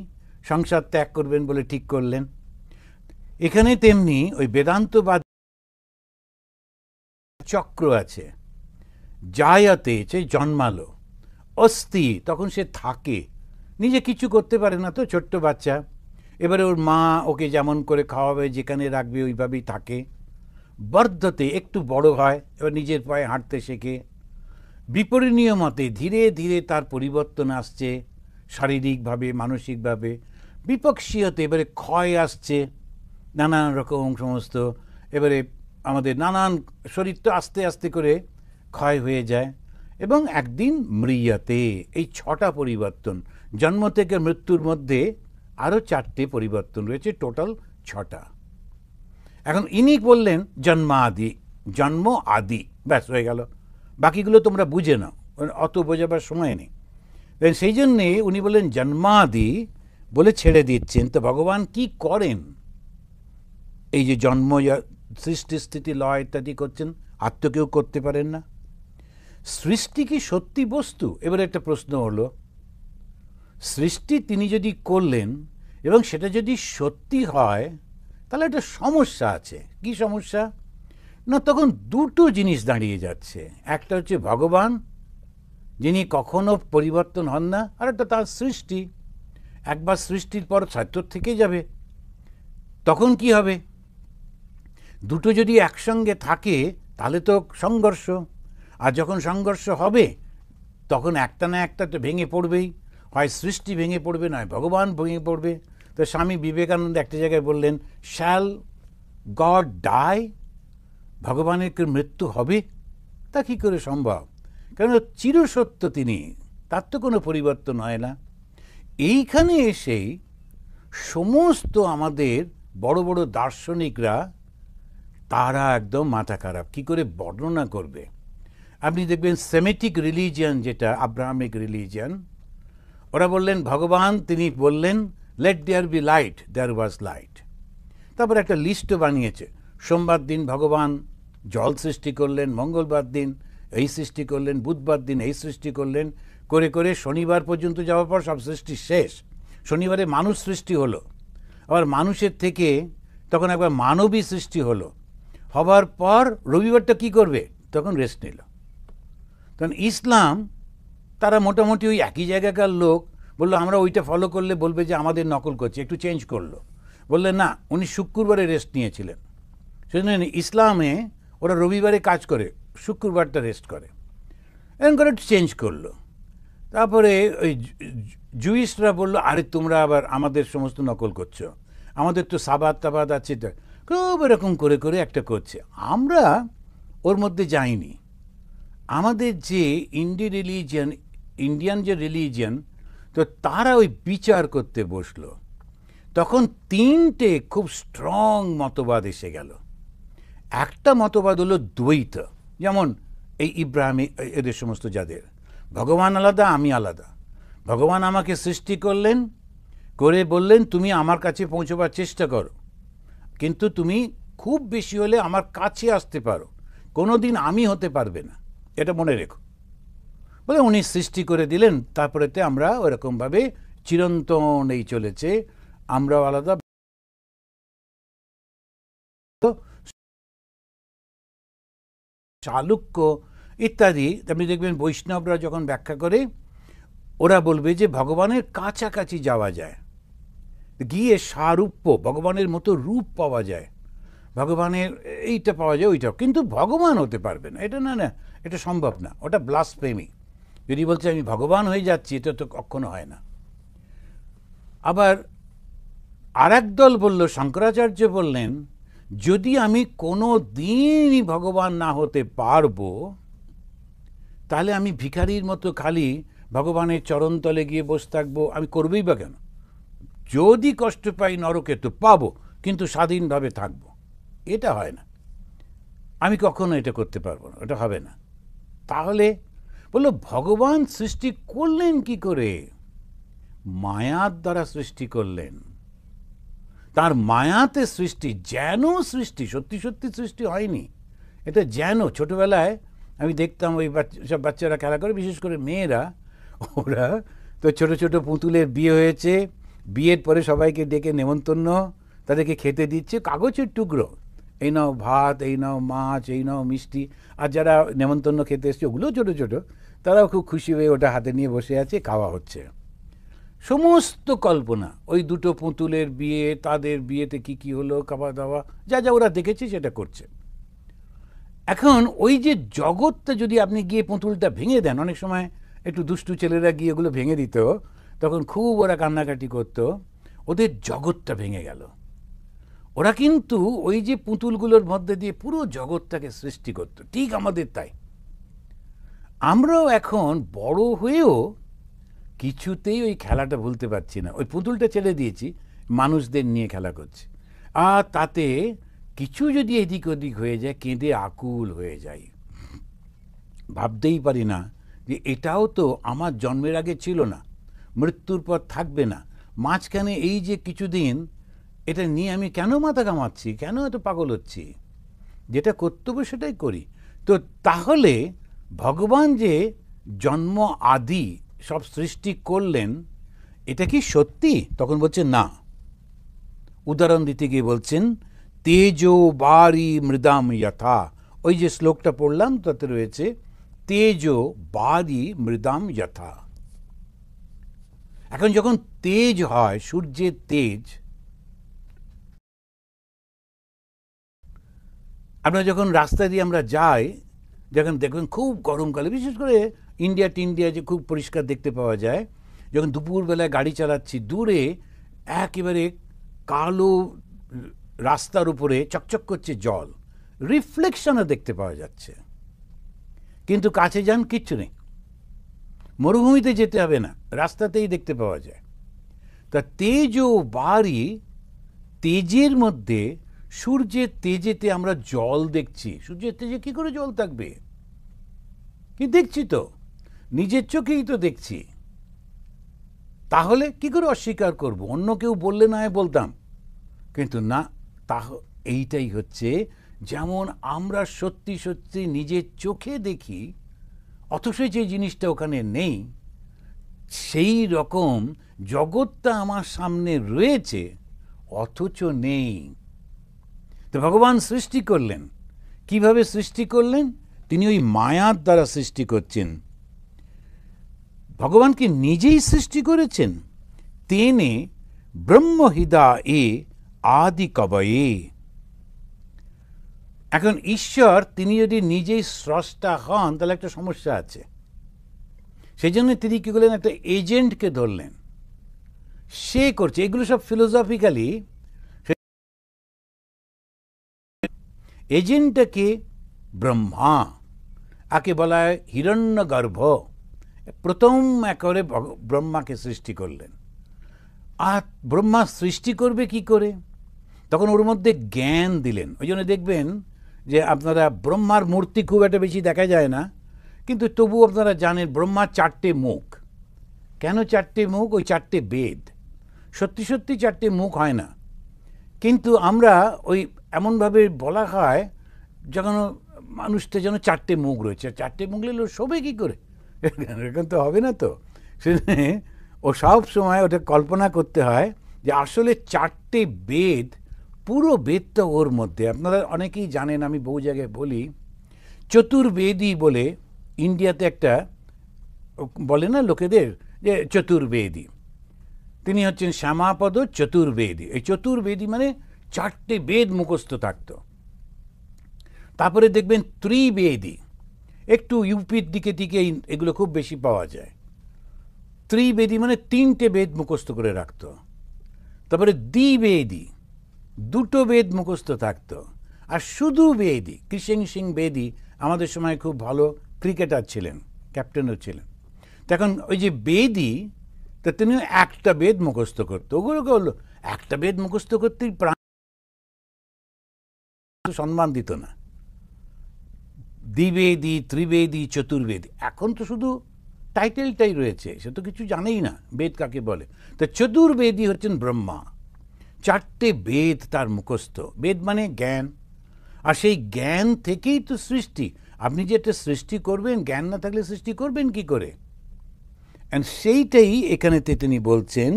সংসার ত্যাগ করবেন বলে ঠিক করলেন। এখানে তেমনি ওই বেদান্তবাদ চক্র আছে। জায়াতে জন্মালো, অস্তি তখন সে থাকে, নিজে কিছু করতে পারে না তো, ছোট্ট বাচ্চা, এবারে ওর মা ওকে যেমন করে খাওয়াবে, যেখানে রাখবে ওইভাবেই থাকে। বর্ধতে একটু বড় হয়, এবার নিজের পায়ে হাঁটতে শেখে। বিপরিণীয়মতে ধীরে ধীরে তার পরিবর্তন আসছে, শারীরিকভাবে, মানসিকভাবে। বিপক্ষীয়তে এবারে ক্ষয় আসছে, নানান রকম সমস্ত, এবারে আমাদের নানান শরীর তো আস্তে আস্তে করে ক্ষয় হয়ে যায়। এবং একদিন ম্রিয়তে, এই 6টা পরিবর্তন। জন্ম থেকে মৃত্যুর মধ্যে আরও 4টে পরিবর্তন রয়েছে, টোটাল 6টা। এখন ইনি বললেন জন্মাদি, জন্ম আদি, ব্যাস হয়ে গেল। বাকিগুলো তোমরা বুঝে নাও, অত বোঝাবার সময় নেই। সেই জন্যে উনি বললেন জন্মাদি বলে ছেড়ে দিচ্ছেন। তো ভগবান কি করেন? এই যে জন্ম, সৃষ্টি, স্থিতি, লয় ইত্যাদি করছেন, আর তো কেউ করতে পারেন না। সৃষ্টি কি সত্যি বস্তু? এবার একটা প্রশ্ন হলো, সৃষ্টি তিনি যদি করলেন এবং সেটা যদি সত্যি হয়, তাহলে একটা সমস্যা আছে। কি সমস্যা? না, তখন দুটো জিনিস দাঁড়িয়ে যাচ্ছে। একটা হচ্ছে ভগবান, যিনি কখনো পরিবর্তন হন না, আর একটা তার সৃষ্টি। একবার সৃষ্টির পর ছাত্র থেকে যাবে, তখন কি হবে? দুটো যদি একসঙ্গে থাকে তাহলে তো সংঘর্ষ। আর যখন সংঘর্ষ হবে তখন একটা না একটা তো ভেঙে পড়বেই, হয় সৃষ্টি ভেঙে পড়বে, নয় ভগবান ভেঙে পড়বে। তো স্বামী বিবেকানন্দ একটা জায়গায় বললেন, শ্যাল গড ডাই? ভগবানের কি মৃত্যু হবে? তা কী করে সম্ভব? কারণ চিরসত্য তিনি, তার তো কোনো পরিবর্তন হয় না। এইখানে এসেই সমস্ত আমাদের বড় বড় দার্শনিকরা তারা একদম মাথা খারাপ। কী করে বর্ণনা করবে? আপনি দেখবেন সেমেটিক রিলিজিয়ান, যেটা আব্রাহামিক রিলিজিয়ান, ওরা বললেন ভগবান তিনি বললেন let there be light, there was light. তারপর একটা লিস্টও বানিয়েছে। সোমবার দিন ভগবান জল সৃষ্টি করলেন, মঙ্গলবার দিন এই সৃষ্টি করলেন, বুধবার দিন এই সৃষ্টি করলেন, করে করে শনিবার পর্যন্ত যাওয়ার পর সব সৃষ্টি শেষ। শনিবারে মানুষ সৃষ্টি হলো, আবার মানুষের থেকে তখন একবার মানবী সৃষ্টি হলো, হবার পর রবিবারটা কি করবে? তখন রেস্ট নিল। তখন ইসলাম তারা মোটামুটি ওই একই জায়গাকার লোক, বললো আমরা ওইটা ফলো করলে বলবে যে আমাদের নকল করছে, একটু চেঞ্জ করলো। বললেন না, উনি শুক্রবারে রেস্ট নিয়েছিলেন, সেজন্য ইসলামে ওরা রবিবারে কাজ করে, শুক্রবারটা রেস্ট করে। এরকম করে একটু চেঞ্জ করলো। তারপরে ওই জুইসরা বললো আরে তোমরা আবার আমাদের সমস্ত নকল করছো, আমাদের তো সাবাত টাবাদ আছে। তো খুব এরকম করে করে একটা করছে। আমরা ওর মধ্যে যাইনি। আমাদের যে ইন্ডিয়ান যে রিলিজিয়ান, তো তারা ওই বিচার করতে বসলো। তখন 3টে খুব স্ট্রং মতবাদ এসে গেল। একটা মতবাদ হলো দ্বৈত, যেমন এই ইব্রাহিম এদের সমস্ত, যাদের ভগবান আলাদা, আমি আলাদা। ভগবান আমাকে সৃষ্টি করলেন, করে বললেন তুমি আমার কাছে পৌঁছবার চেষ্টা করো, কিন্তু তুমি খুব বেশি হলে আমার কাছে আসতে পারো, কোনো দিন আমি হতে পারবে না, এটা মনে রেখো। বলে উনি সৃষ্টি করে দিলেন। তারপরেতে আমরা ওরকমভাবে চিরন্তন এই চলেছে, আমরাও আলাদা। চালুক্য ইত্যাদি আপনি দেখবেন বৈষ্ণবরা যখন ব্যাখ্যা করে, ওরা বলবে যে ভগবানের কাছাকাছি যাওয়া যায়, গিয়ে সারূপ্য, ভগবানের মতো রূপ পাওয়া যায়, ভগবানের এইটা পাওয়া যায়, ওইটা, কিন্তু ভগবান হতে পারবে না। এটা না, না, এটা সম্ভব না, ওটা ব্লাসফেমি। যদি বলছে আমি ভগবান হয়ে যাচ্ছি, এটা তো কখনো হয় না। আবার আর এক দল বলল, শঙ্করাচার্য বললেন যদি আমি কোনো দিনই ভগবান না হতে পারবো, তাহলে আমি ভিখারির মতো খালি ভগবানের চরণতলে গিয়ে বসে থাকবো, আমি করবেই বা কেন? যদি কষ্ট পাই নরকে তো পাবো, কিন্তু স্বাধীনভাবে থাকবো, এটা হয় না। আমি কখনো এটা করতে পারবো না, এটা হবে না। তাহলে বললো ভগবান সৃষ্টি করলেন কি করে? মায়ার দ্বারা সৃষ্টি করলেন। তার মায়াতে সৃষ্টি, যেন সৃষ্টি, সত্যি সত্যি সৃষ্টি হয়নি। এটা যেন। ছোটবেলায় আমি দেখতাম ওই সব বাচ্চারা খেলা করে, বিশেষ করে মেয়েরা, ওরা তো ছোট ছোট পুতুলের বিয়ে হয়েছে, বিয়ের পরে সবাইকে ডেকে নেমন্তন্ন, তাদেরকে খেতে দিচ্ছে কাগজের টুকরো, এই নাও ভাত, এই নাও মাছ, এই নাও মিষ্টি। আর যারা নেমন্তন্ন খেতে এসছে ওগুলো ছোটো ছোটো, তারাও খুব খুশি হয়ে ওটা হাতে নিয়ে বসে আছে, খাওয়া হচ্ছে। সমস্ত কল্পনা, ওই দুটো পুতুলের বিয়ে, তাদের বিয়েতে কি কি হলো, খাওয়া দাওয়া, যা যা ওরা দেখেছে সেটা করছে। এখন ওই যে জগৎটা যদি আপনি গিয়ে পুতুলটা ভেঙে দেন, অনেক সময় একটু দুষ্টু ছেলেরা গিয়ে ওগুলো ভেঙে দিত, তখন খুব ওরা কান্নাকাটি করতো, ওদের জগৎটা ভেঙে গেল। ওরা কিন্তু ওই যে পুতুলগুলোর মধ্যে দিয়ে পুরো জগৎটাকে সৃষ্টি করত। ঠিক আমাদের তাই। আমরাও এখন বড় হয়েও কিছুতেই ওই খেলাটা ভুলতে পারছি না। ওই পুতুলটা ছেড়ে দিয়েছি, মানুষদের নিয়ে খেলা করছি। আর তাতে কিছু যদি এদিক ওদিক হয়ে যায়, কেঁদে আকুল হয়ে যাই। ভাবতেই পারি না যে এটাও তো আমার জন্মের আগে ছিল না, মৃত্যুর পর থাকবে না। মাঝখানে এই যে কিছুদিন, এটা নিয়ে আমি কেন মাথা কামাচ্ছি, কেন এত পাগল হচ্ছি? যেটা কর্তব্য সেটাই করি। তো তাহলে ভগবান যে জন্ম আদি সব সৃষ্টি করলেন, এটা কি সত্যি? তখন বলছেন না। উদাহরণ দিতে গিয়ে বলছেন তেজো বারি মৃদাম যথা। ওই যে শ্লোকটা পড়লাম তাতে রয়েছে তেজো বারি মৃদাম যথা। এখন যখন তেজ হয়, সূর্যের তেজ, আপনারা যখন রাস্তা দিয়ে আমরা যাই, যখন দেখবেন খুব গরমকালে, বিশেষ করে ইন্ডিয়া টিন্ডিয়া যে খুব পরিষ্কার দেখতে পাওয়া যায়, যখন দুপুরবেলায় গাড়ি চালাচ্ছি, দূরে একেবারে কালো রাস্তার উপরে চকচক করছে জল, রিফ্লেকশনও দেখতে পাওয়া যাচ্ছে। কিন্তু কাছে যান, কিচ্ছু নেই। মরুভূমিতে যেতে হবে না, রাস্তাতেই দেখতে পাওয়া যায়। তা তেজ ও বাড়ি, তেজের মধ্যে সূর্যের তেজেতে আমরা জল দেখছি। সূর্যের তেজে কি করে জল থাকবে? কি দেখছি তো, নিজের চোখেই তো দেখছি। তাহলে কি করে অস্বীকার করব? অন্য কেউ বললে না হয় বলতাম, কিন্তু না। এইটাই হচ্ছে, যেমন আমরা সত্যি সত্যি নিজের চোখে দেখি, অথচ যে জিনিসটা ওখানে নেই, সেই রকম জগৎটা আমার সামনে রয়েছে, অথচ নেই। তো ভগবান সৃষ্টি করলেন, কিভাবে সৃষ্টি করলেন? তিনি ওই মায়ার দ্বারা সৃষ্টি করছেন। ভগবানকে নিজেই সৃষ্টি করেছেন। তেনে ব্রহ্মহিদা এ আদি কবয়ে। এখন ঈশ্বর তিনি যদি নিজেই স্রষ্টা হন, তাহলে একটা সমস্যা আছে। সেই জন্য তিনি কি করলেন? একটা এজেন্টকে ধরলেন, সে করছে। এগুলো সব ফিলোসফিক্যালি, এজেন্টটাকে ব্রহ্মা, আকে বলা হয় হিরণ্যগর্ভ। প্রথম একেবারে ব্রহ্মাকে সৃষ্টি করলেন। আর ব্রহ্মা সৃষ্টি করবে কি করে? তখন ওর মধ্যে জ্ঞান দিলেন। ওই জন্য দেখবেন যে আপনারা ব্রহ্মার মূর্তি খুব একটা বেশি দেখা যায় না, কিন্তু তবু আপনারা জানেন ব্রহ্মার 4টে মুখ। কেন 4টে মুখ? ওই 4টে বেদ। সত্যি সত্যি 4টে মুখ হয় না, কিন্তু আমরা ওই এমনভাবে বলা হয় যখন মানুষটা যেন 4টে মুখ রয়েছে। 4টে মুখ নিলে শোবে কী করে? এরকম তো হবে না। তো সেখানে ও সব সময় ওটা কল্পনা করতে হয় যে আসলে 4টে বেদ, পুরো বেদটা ওর মধ্যে। আপনারা অনেকেই জানেন, আমি বহু জায়গায় বলি, চতুর্বেদী বলে ইন্ডিয়াতে একটা বলে না লোকেদের, যে চতুর্বেদী। তিনি হচ্ছেন শ্যামাপদ চতুর্বেদী। এই চতুর্বেদী মানে 4টে বেদ মুখস্থ থাকত। তারপরে দেখবেন ত্রিবেদী, একটু ইউপির দিকে দিকে এগুলো খুব বেশি পাওয়া যায়। ত্রিবেদী মানে 3টে বেদ মুখস্থ করে রাখত। তারপরে দ্বিবেদী, 2টো বেদ মুখস্থ থাকত। আর শুধু বেদী, কৃষ্ণ সিং বেদী আমাদের সময় খুব ভালো ক্রিকেটার ছিলেন, ক্যাপ্টেনও ছিলেন। তখন ওই যে বেদী, তা তিনি একটা বেদ মুখস্থ করতো। ওগুলোকে হলো একটা বেদ মুখস্থ করতেই প্রাণ সম্মান দিত না। দ্বিবেদী, ত্রিবেদী, চতুর্বেদী। এখন তো শুধু টাইটেলটাই রয়েছে, সে তো কিছু জানেই না বেদ কাকে বলে। তো চতুর্বেদী হচ্ছেন ব্রহ্মা, 4টে বেদ তার মুখস্থ। বেদ মানে জ্ঞান, আর সেই জ্ঞান থেকেই তো সৃষ্টি। আপনি যে একটা সৃষ্টি করবেন, জ্ঞান না থাকলে সৃষ্টি করবেন কি করে? অ্যান্ড সেইটাই এখানেতে তিনি বলছেন,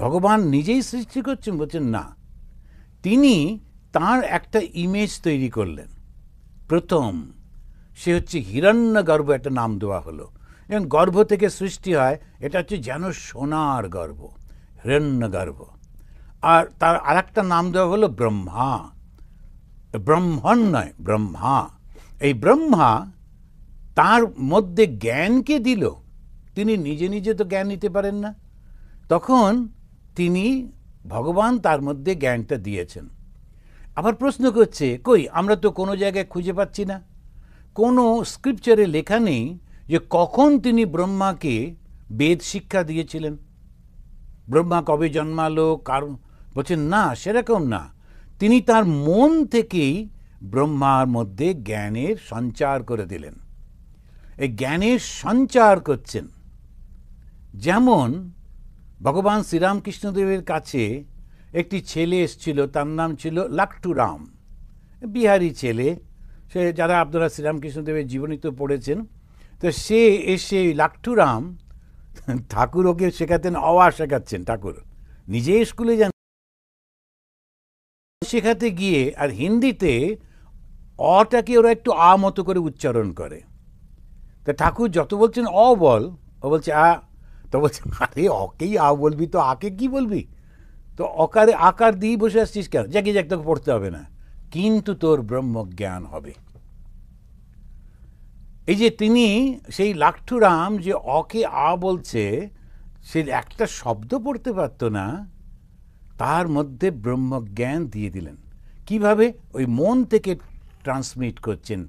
ভগবান নিজেই সৃষ্টি করছেন? বলছেন না, তিনি তার একটা ইমেজ তৈরি করলেন। প্রথম সে হচ্ছে হিরণ্যগর্ভ, একটা নাম দেওয়া হলো। এবং গর্ভ থেকে সৃষ্টি হয়, এটা হচ্ছে যেন সোনার গর্ভ, হিরণ্যগর্ভ। আর তার আর একটা নাম দেওয়া হলো ব্রহ্মা। ব্রহ্মণ নয়, ব্রহ্মা। এই ব্রহ্মা তার মধ্যে জ্ঞানকে দিল। তিনি নিজে নিজে তো জ্ঞান নিতে পারেন না, তখন তিনি ভগবান তার মধ্যে জ্ঞানটা দিয়েছেন। আবার প্রশ্ন করছে, কই আমরা তো কোনো জায়গায় খুঁজে পাচ্ছি না, কোনো স্ক্রিপচারে লেখা নেই যে কখন তিনি ব্রহ্মাকে বেদ শিক্ষা দিয়েছিলেন, ব্রহ্মা কবে জন্মালো, কারণ বলছেন না, সেরকম না। তিনি তার মন থেকেই ব্রহ্মার মধ্যে জ্ঞানের সঞ্চার করে দিলেন। এই জ্ঞানের সঞ্চার করছেন। যেমন ভগবান শ্রীরামকৃষ্ণদেবের কাছে একটি ছেলে এসেছিল, তার নাম ছিল লাট্টুরাম, বিহারি ছেলে। সে, যারা আপনারা শ্রীরামকৃষ্ণদেবের জীবনী তো পড়েছেন, তো সে এসে লাট্টুরাম, ঠাকুর ওকে শেখাতেন, অ শেখাচ্ছেন ঠাকুর, নিজে স্কুলে যান শেখাতে গিয়ে, আর হিন্দিতে অটাকে ওরা একটু আ মতো করে উচ্চারণ করে। তা ঠাকুর যত বলছেন অ বল, ও বলছে আ। তো বলছে, আরে অকেই আ বলবি তো আকে কি বলবি? তো অকারে আকার দিয়ে বসে আসছিস কেন? যাকে যাক, তোকে পড়তে হবে না, কিন্তু তোর ব্রহ্মজ্ঞান হবে। এই যে তিনি, সেই লাট্টুরাম যে অকে আ বলছে, সে একটা শব্দ পড়তে পারত না, তার মধ্যে ব্রহ্মজ্ঞান দিয়ে দিলেন। কিভাবে? ওই মন থেকে ট্রান্সমিট করছেন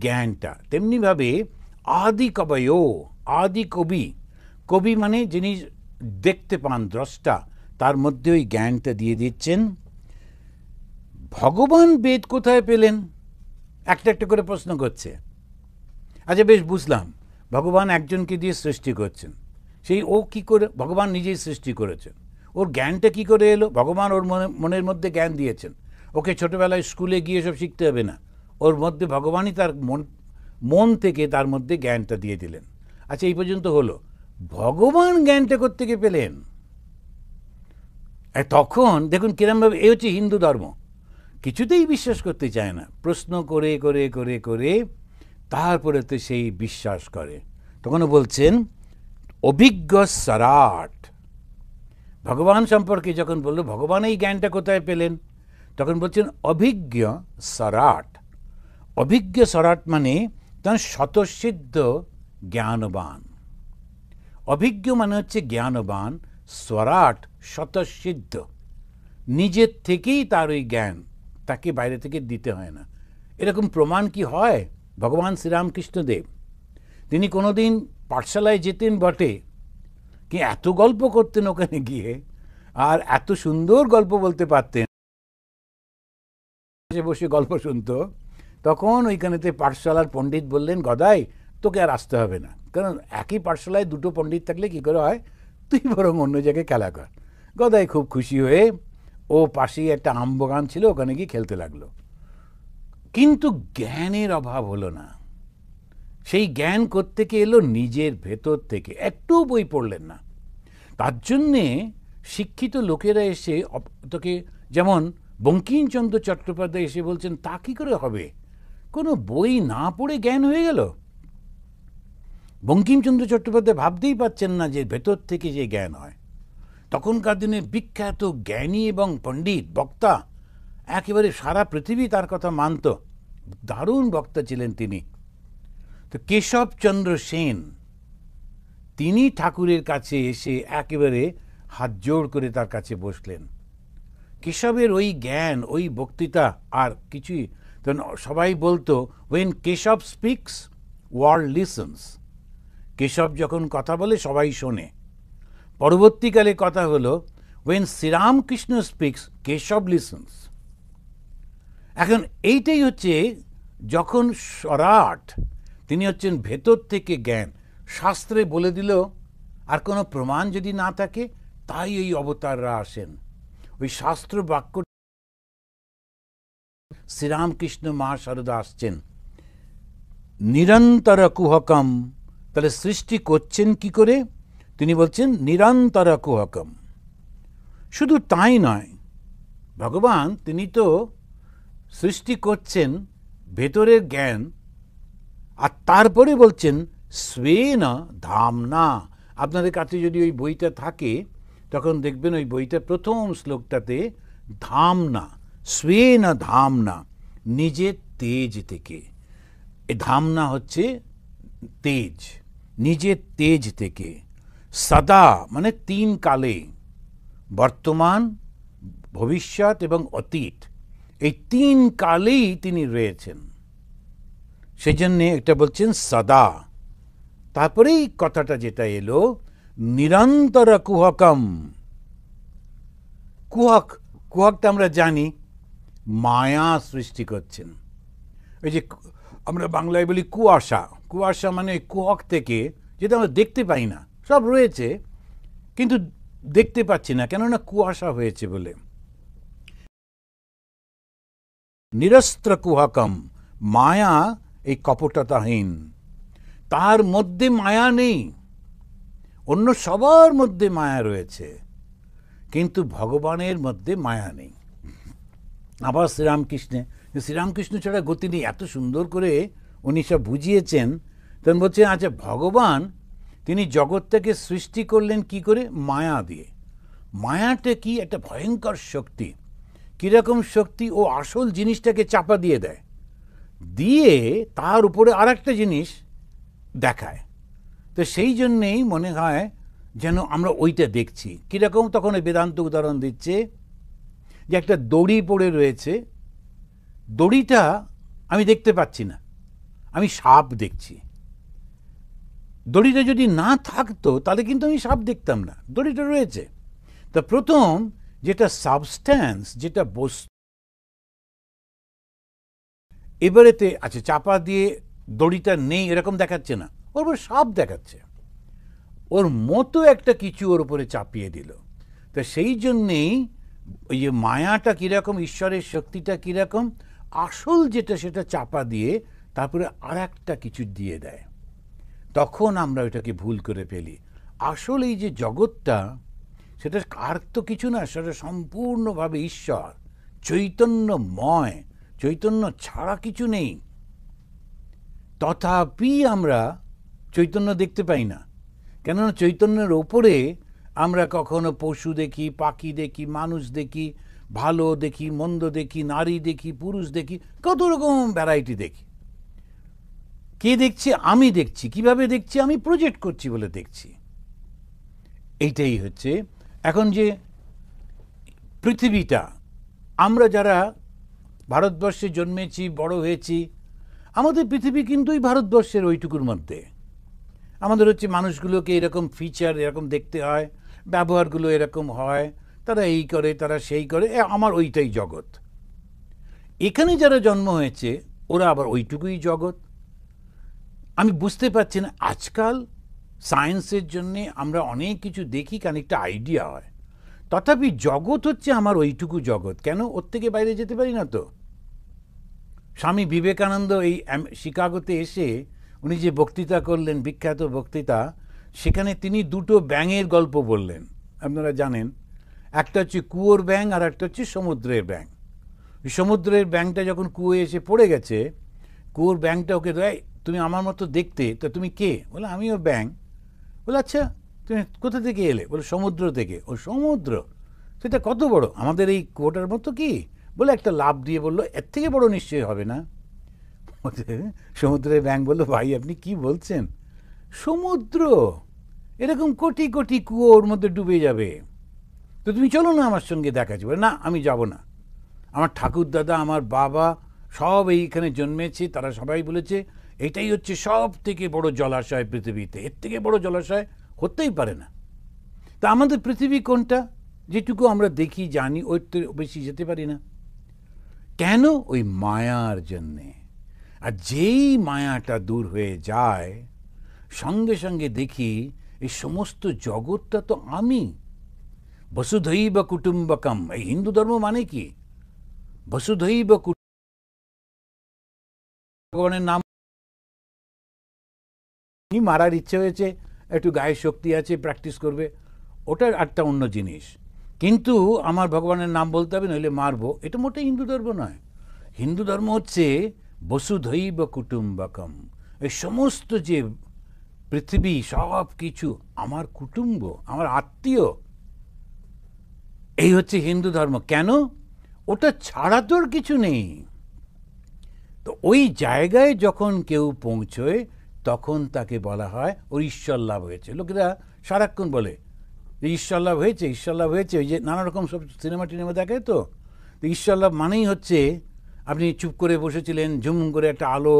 জ্ঞানটা। তেমনিভাবে আদি কবয়ো, আদি কবি, কবি মানে যিনি দেখতে পান, দ্রষ্টা, তার মধ্যে ওই জ্ঞানটা দিয়ে দিচ্ছেন। ভগবান বেদ কোথায় পেলেন? একটা একটা করে প্রশ্ন করছে। আচ্ছা বেশ, বুঝলাম, ভগবান একজনকে দিয়ে সৃষ্টি করছেন, সেই ও কি করে? ভগবান নিজেই সৃষ্টি করেছেন। ওর জ্ঞানটা কি করে এলো? ভগবান ওর মনের মধ্যে জ্ঞান দিয়েছেন। ওকে ছোটবেলায় স্কুলে গিয়ে সব শিখতে হবে না, ওর মধ্যে ভগবানই তার মন থেকে তার মধ্যে জ্ঞানটা দিয়ে দিলেন। আচ্ছা, এই পর্যন্ত হলো। ভগবান জ্ঞানটা কোত্থেকে পেলেন? তখন দেখুন কিরমভাবে, এই হচ্ছে হিন্দু ধর্ম, কিছুতেই বিশ্বাস করতে চায় না, প্রশ্ন করে করে করে করে তারপরে তো সেই বিশ্বাস করে। তখনও বলছেন অভিজ্ঞ সরাট। ভগবান সম্পর্কে যখন বলল ভগবান এই জ্ঞানটা কোথায় পেলেন, তখন বলছেন অভিজ্ঞ সরাট। অভিজ্ঞ সরাট মানে তার স্বতঃসিদ্ধ জ্ঞানবান। অভিজ্ঞ মানে হচ্ছে জ্ঞানবান, স্বরাট স্বতঃসিদ্ধ, নিজের থেকেই তার ওই জ্ঞান, তাকে বাইরে থেকে দিতে হয় না। এরকম প্রমাণ কি হয়? ভগবান শ্রীরামকৃষ্ণদেব, তিনি কোনোদিন পাঠশালায় যেতেন বটে, কি এত গল্প করতেন ওখানে গিয়ে, আর এত সুন্দর গল্প বলতে পারতেন, বসে গল্প শুনতো। তখন ওইখানেতে পাঠশালার পণ্ডিত বললেন, গদাই তোকে আর আসতে হবে না, কারণ একই পাঠশালায় দুটো পণ্ডিত থাকলে কি করে হয়, তুই বরং অন্য জায়গায় খেলা কর। গদাই খুব খুশি হয়ে, ও পাশেই একটা আম বাগান ছিল, ওখানে গিয়ে খেলতে লাগলো। কিন্তু জ্ঞানের অভাব হলো না। সেই জ্ঞান কোত্থেকে এলো? নিজের ভেতর থেকে। একটু বই পড়লেন না। তার জন্যে শিক্ষিত লোকেরা এসে তোকে, যেমন বঙ্কিমচন্দ্র চট্টোপাধ্যায় এসে বলছেন, তা কি করে হবে? কোনো বই না পড়ে জ্ঞান হয়ে গেল? বঙ্কিমচন্দ্র চট্টোপাধ্যায় ভাবতেই পারছেন না যে ভেতর থেকে যে জ্ঞান হয়। তখনকার দিনে বিখ্যাত জ্ঞানী এবং পণ্ডিত বক্তা, একেবারে সারা পৃথিবী তার কথা মানত, দারুণ বক্তা ছিলেন তিনি। তো কেশবচন্দ্র সেন, তিনি ঠাকুরের কাছে এসে একেবারে হাত জোড় করে তার কাছে বসলেন। কেশবের ওই জ্ঞান, ওই বক্তৃতা আর কিছুই, সবাই বলতো when Keshab speaks world listens. Keshab যখন কথা বলে সবাই শোনে। পরবর্তীকালে কথা হলো when Sri Ramakrishna speaks Keshab listens. এখন এইটাই হচ্ছে যখন সরাট, তিনি হচ্ছেন ভেতর থেকে জ্ঞান, শাস্ত্রে বলে দিল, আর কোনো প্রমাণ যদি না থাকে, তাই এই অবতাররা আসেন। ওই শাস্ত্র বাক্য শ্রীরামকৃষ্ণ মা শারদা আসছেন নিরন্তর কুহকম। তাহলে সৃষ্টি করছেন কি করে? তিনি বলছেন নিরন্তর কুহকম। শুধু তাই নয়, ভগবান তিনি তো সৃষ্টি করছেন ভেতরের জ্ঞান, আর তারপরে বলছেন স্বেন ধামনা। আপনাদের কাছে যদি ওই বইটা থাকে তখন দেখবেন ওই বইটা প্রথম শ্লোকটাতে ধামনা, স্বেন ধামনা, নিজের তেজ থেকে। এ ধামনা হচ্ছে তেজ, নিজের তেজ থেকে। সদা মানে তিন কালে, বর্তমান, ভবিষ্যৎ এবং অতীত, এই তিন কালেই তিনি রয়েছেন। সেই জন্যে এটা বলছেন সদা। তারপরেই কথাটা যেটা এলো নিরন্তর কুহকম। কুহক, কুহকটা আমরা জানি মায়া সৃষ্টি করছেন। ওই যে আমরা বাংলায় বলি কুয়াশা, কুয়াশা মানে কুহক থেকে, যেটা আমরা দেখতে পাই না, সব রয়েছে কিন্তু দেখতে পাচ্ছি না, কেননা কুয়াশা হয়েছে বলে। নিরস্ত্র কুহকম, মায়া এই কপটতাহীন, তার মধ্যে মায়া নেই। অন্য সবার মধ্যে মায়া রয়েছে, কিন্তু ভগবানের মধ্যে মায়া নেই। আবার শ্রীরামকৃষ্ণে, শ্রীরামকৃষ্ণ ছাড়া গতি নেই, এত সুন্দর করে উনি সব বুঝিয়েছেন। তখন বলছেন আচ্ছা, ভগবান তিনি জগৎটাকে সৃষ্টি করলেন কি করে? মায়া দিয়ে। মায়াটা কি? একটা ভয়ঙ্কর শক্তি। কীরকম শক্তি? ও আসল জিনিসটাকে চাপা দিয়ে দেয়, দিয়ে তার উপরে আর একটা জিনিস দেখায়। তো সেই জন্যেই মনে হয় যেন আমরা ওইটা দেখছি। কীরকম? তখন ওই বেদান্ত উদাহরণ দিচ্ছে যে একটা দড়ি পড়ে রয়েছে, দড়িটা আমি দেখতে পাচ্ছি না, আমি সাপ দেখছি। দড়িটা যদি না থাকতো তাহলে কিন্তু আমি সাপ দেখতাম না, দড়িটা রয়েছে। তা প্রথম যেটা সাবস্ট্যান্স, যেটা বস্তু, এবারেতে আচ্ছা চাপা দিয়ে দড়িটা নেই এরকম দেখাচ্ছে না, ওর উপর সাপ দেখাচ্ছে, ওর মতো একটা কিছু ওর উপরে চাপিয়ে দিল। তা সেই জন্যেই ওই যে মায়াটা কীরকম, ঈশ্বরের শক্তিটা কীরকম, আসল যেটা সেটা চাপা দিয়ে তারপরে আর একটা কিছু দিয়ে দেয়, তখন আমরা ওইটাকে ভুল করে ফেলি। আসল এই যে জগৎটা, সেটা আর তো কিছু না, সেটা সম্পূর্ণভাবে ঈশ্বর, চৈতন্যময়, চৈতন্য ছাড়া কিছু নেই। তথাপি আমরা চৈতন্য দেখতে পাই না, কেননা চৈতন্যের ওপরে আমরা কখনো পশু দেখি, পাখি দেখি, মানুষ দেখি, ভালো দেখি, মন্দ দেখি, নারী দেখি, পুরুষ দেখি, কত রকম ভ্যারাইটি দেখি। কে দেখছি? আমি দেখছি। কিভাবে দেখছি? আমি প্রজেক্ট করছি বলে দেখছি। এইটাই হচ্ছে এখন যে পৃথিবীটা, আমরা যারা ভারতবর্ষে জন্মেছি, বড় হয়েছি, আমাদের পৃথিবী কিন্তু এই ভারতবর্ষের ওইটুকুর মধ্যে। আমাদের হচ্ছে মানুষগুলোকে এরকম ফিচার এরকম দেখতে হয়, ব্যবহারগুলো এরকম হয়, তারা এই করে, তারা সেই করে, আমার ওইটাই জগৎ। এখানে যারা জন্ম হয়েছে ওরা আবার ওইটুকুই জগৎ। আমি বুঝতে পারছি না, আজকাল সায়েন্সের জন্যে আমরা অনেক কিছু দেখি, খানিকটা আইডিয়া হয়, তথাপি জগৎ হচ্ছে আমার ওইটুকু জগৎ। কেন? ওর থেকে বাইরে যেতে পারি না তো। স্বামী বিবেকানন্দ এই শিকাগোতে এসে উনি যে বক্তৃতা করলেন, বিখ্যাত বক্তৃতা, সেখানে তিনি দুটো ব্যাঙের গল্প বললেন। আপনারা জানেন, একটা হচ্ছে কুয়োর ব্যাঙ আর একটা হচ্ছে সমুদ্রের ব্যাঙ। সমুদ্রের ব্যাঙটা যখন কুয়োয় এসে পড়ে গেছে, কুয়োর ব্যাঙটা ওকে দেয়, তুমি আমার মতো দেখতে, তো তুমি কে? বলে আমিও ব্যাঙ। বলে আচ্ছা তুমি কোথা থেকে এলে? বলে সমুদ্র থেকে। ও সমুদ্র, সেটা কত বড়? আমাদের এই কুয়োটার মতো কি? বলে একটা লাফ দিয়ে বললো, এর থেকে বড় নিশ্চয়ই হবে না। সমুদ্রের ব্যাঙ বললো, ভাই আপনি কি বলছেন? সমুদ্র এরকম কোটি কোটি কুয়োর মধ্যে ডুবে যাবে, তো তুমি চলো না আমার সঙ্গে দেখা যাবে। না, আমি যাব না। আমার ঠাকুর দাদা, আমার বাবা সব এইখানে জন্মেছে, তারা সবাই বলেছে এটাই হচ্ছে সব থেকে বড় জলাশয় পৃথিবীতে, এর থেকে বড় জলাশয় হতেই পারে না। তা আমাদের পৃথিবী কোনটা? যেটুকু আমরা দেখি জানি, ওর তো বেশি যেতে পারি না। কেন? ওই মায়ার জন্যে। আর যেই মায়াটা দূর হয়ে যায়, সঙ্গে সঙ্গে দেখি এই সমস্ত জগৎটা তো আমি। বসুধৈব কুটুম্বকম, এই হিন্দু ধর্ম মানে কি? বসুধৈব ভগবানের নাম মারার ইচ্ছে হয়েছে, একটু গায়ে শক্তি আছে, প্র্যাকটিস করবে, ওটা একটা অন্য জিনিস। কিন্তু আমার ভগবানের নাম বলতে হবে, নইলে মারবো, এটা মোটেই হিন্দু ধর্ম নয়। হিন্দু ধর্ম হচ্ছে বসুধৈব কুটুম্বকম, এই সমস্ত যে পৃথিবী সব কিছু আমার কুটুম্ব, আমার আত্মীয়, এই হচ্ছে হিন্দু ধর্ম। কেন? ওটা ছাড়া তোর কিছু নেই। তো ওই জায়গায় যখন কেউ পৌঁছয়, তখন তাকে বলা হয় ওর ঈশ্বর লাভ হয়েছে। লোকেরা সারাক্ষণ বলে ঈশ্বর লাভ হয়েছে, ঈশ্বর লাভ হয়েছে, ওই যে নানা রকম সব সিনেমা টিনেমা দেখে। তো ঈশ্বর লাভ মানেই হচ্ছে আপনি চুপ করে বসেছিলেন, ঝুম করে একটা আলো,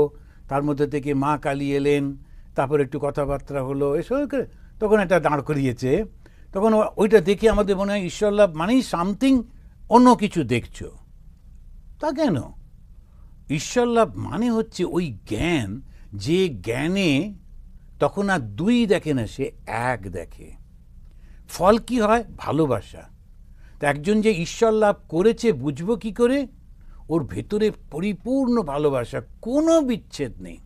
তার মধ্যে থেকে মা কালী এলেন, তারপর একটু কথাবার্তা হলো, এসব তখন এটা দাঁড় করিয়েছে। তখন ওইটা দেখে আমাদের মনে হয় ঈশ্বর লাভ মানেই সামথিং অন্য কিছু দেখছো। তা কেন? ঈশ্বর লাভ মানে হচ্ছে ওই জ্ঞান, যে জ্ঞানে তখন আর দুই দেখে না, সে এক দেখে। ফল কি হয়? ভালোবাসা। তা একজন যে ঈশ্বর লাভ করেছে বুঝবো কি করে? ওর ভেতরে পরিপূর্ণ ভালোবাসা, কোনো বিচ্ছেদ নেই।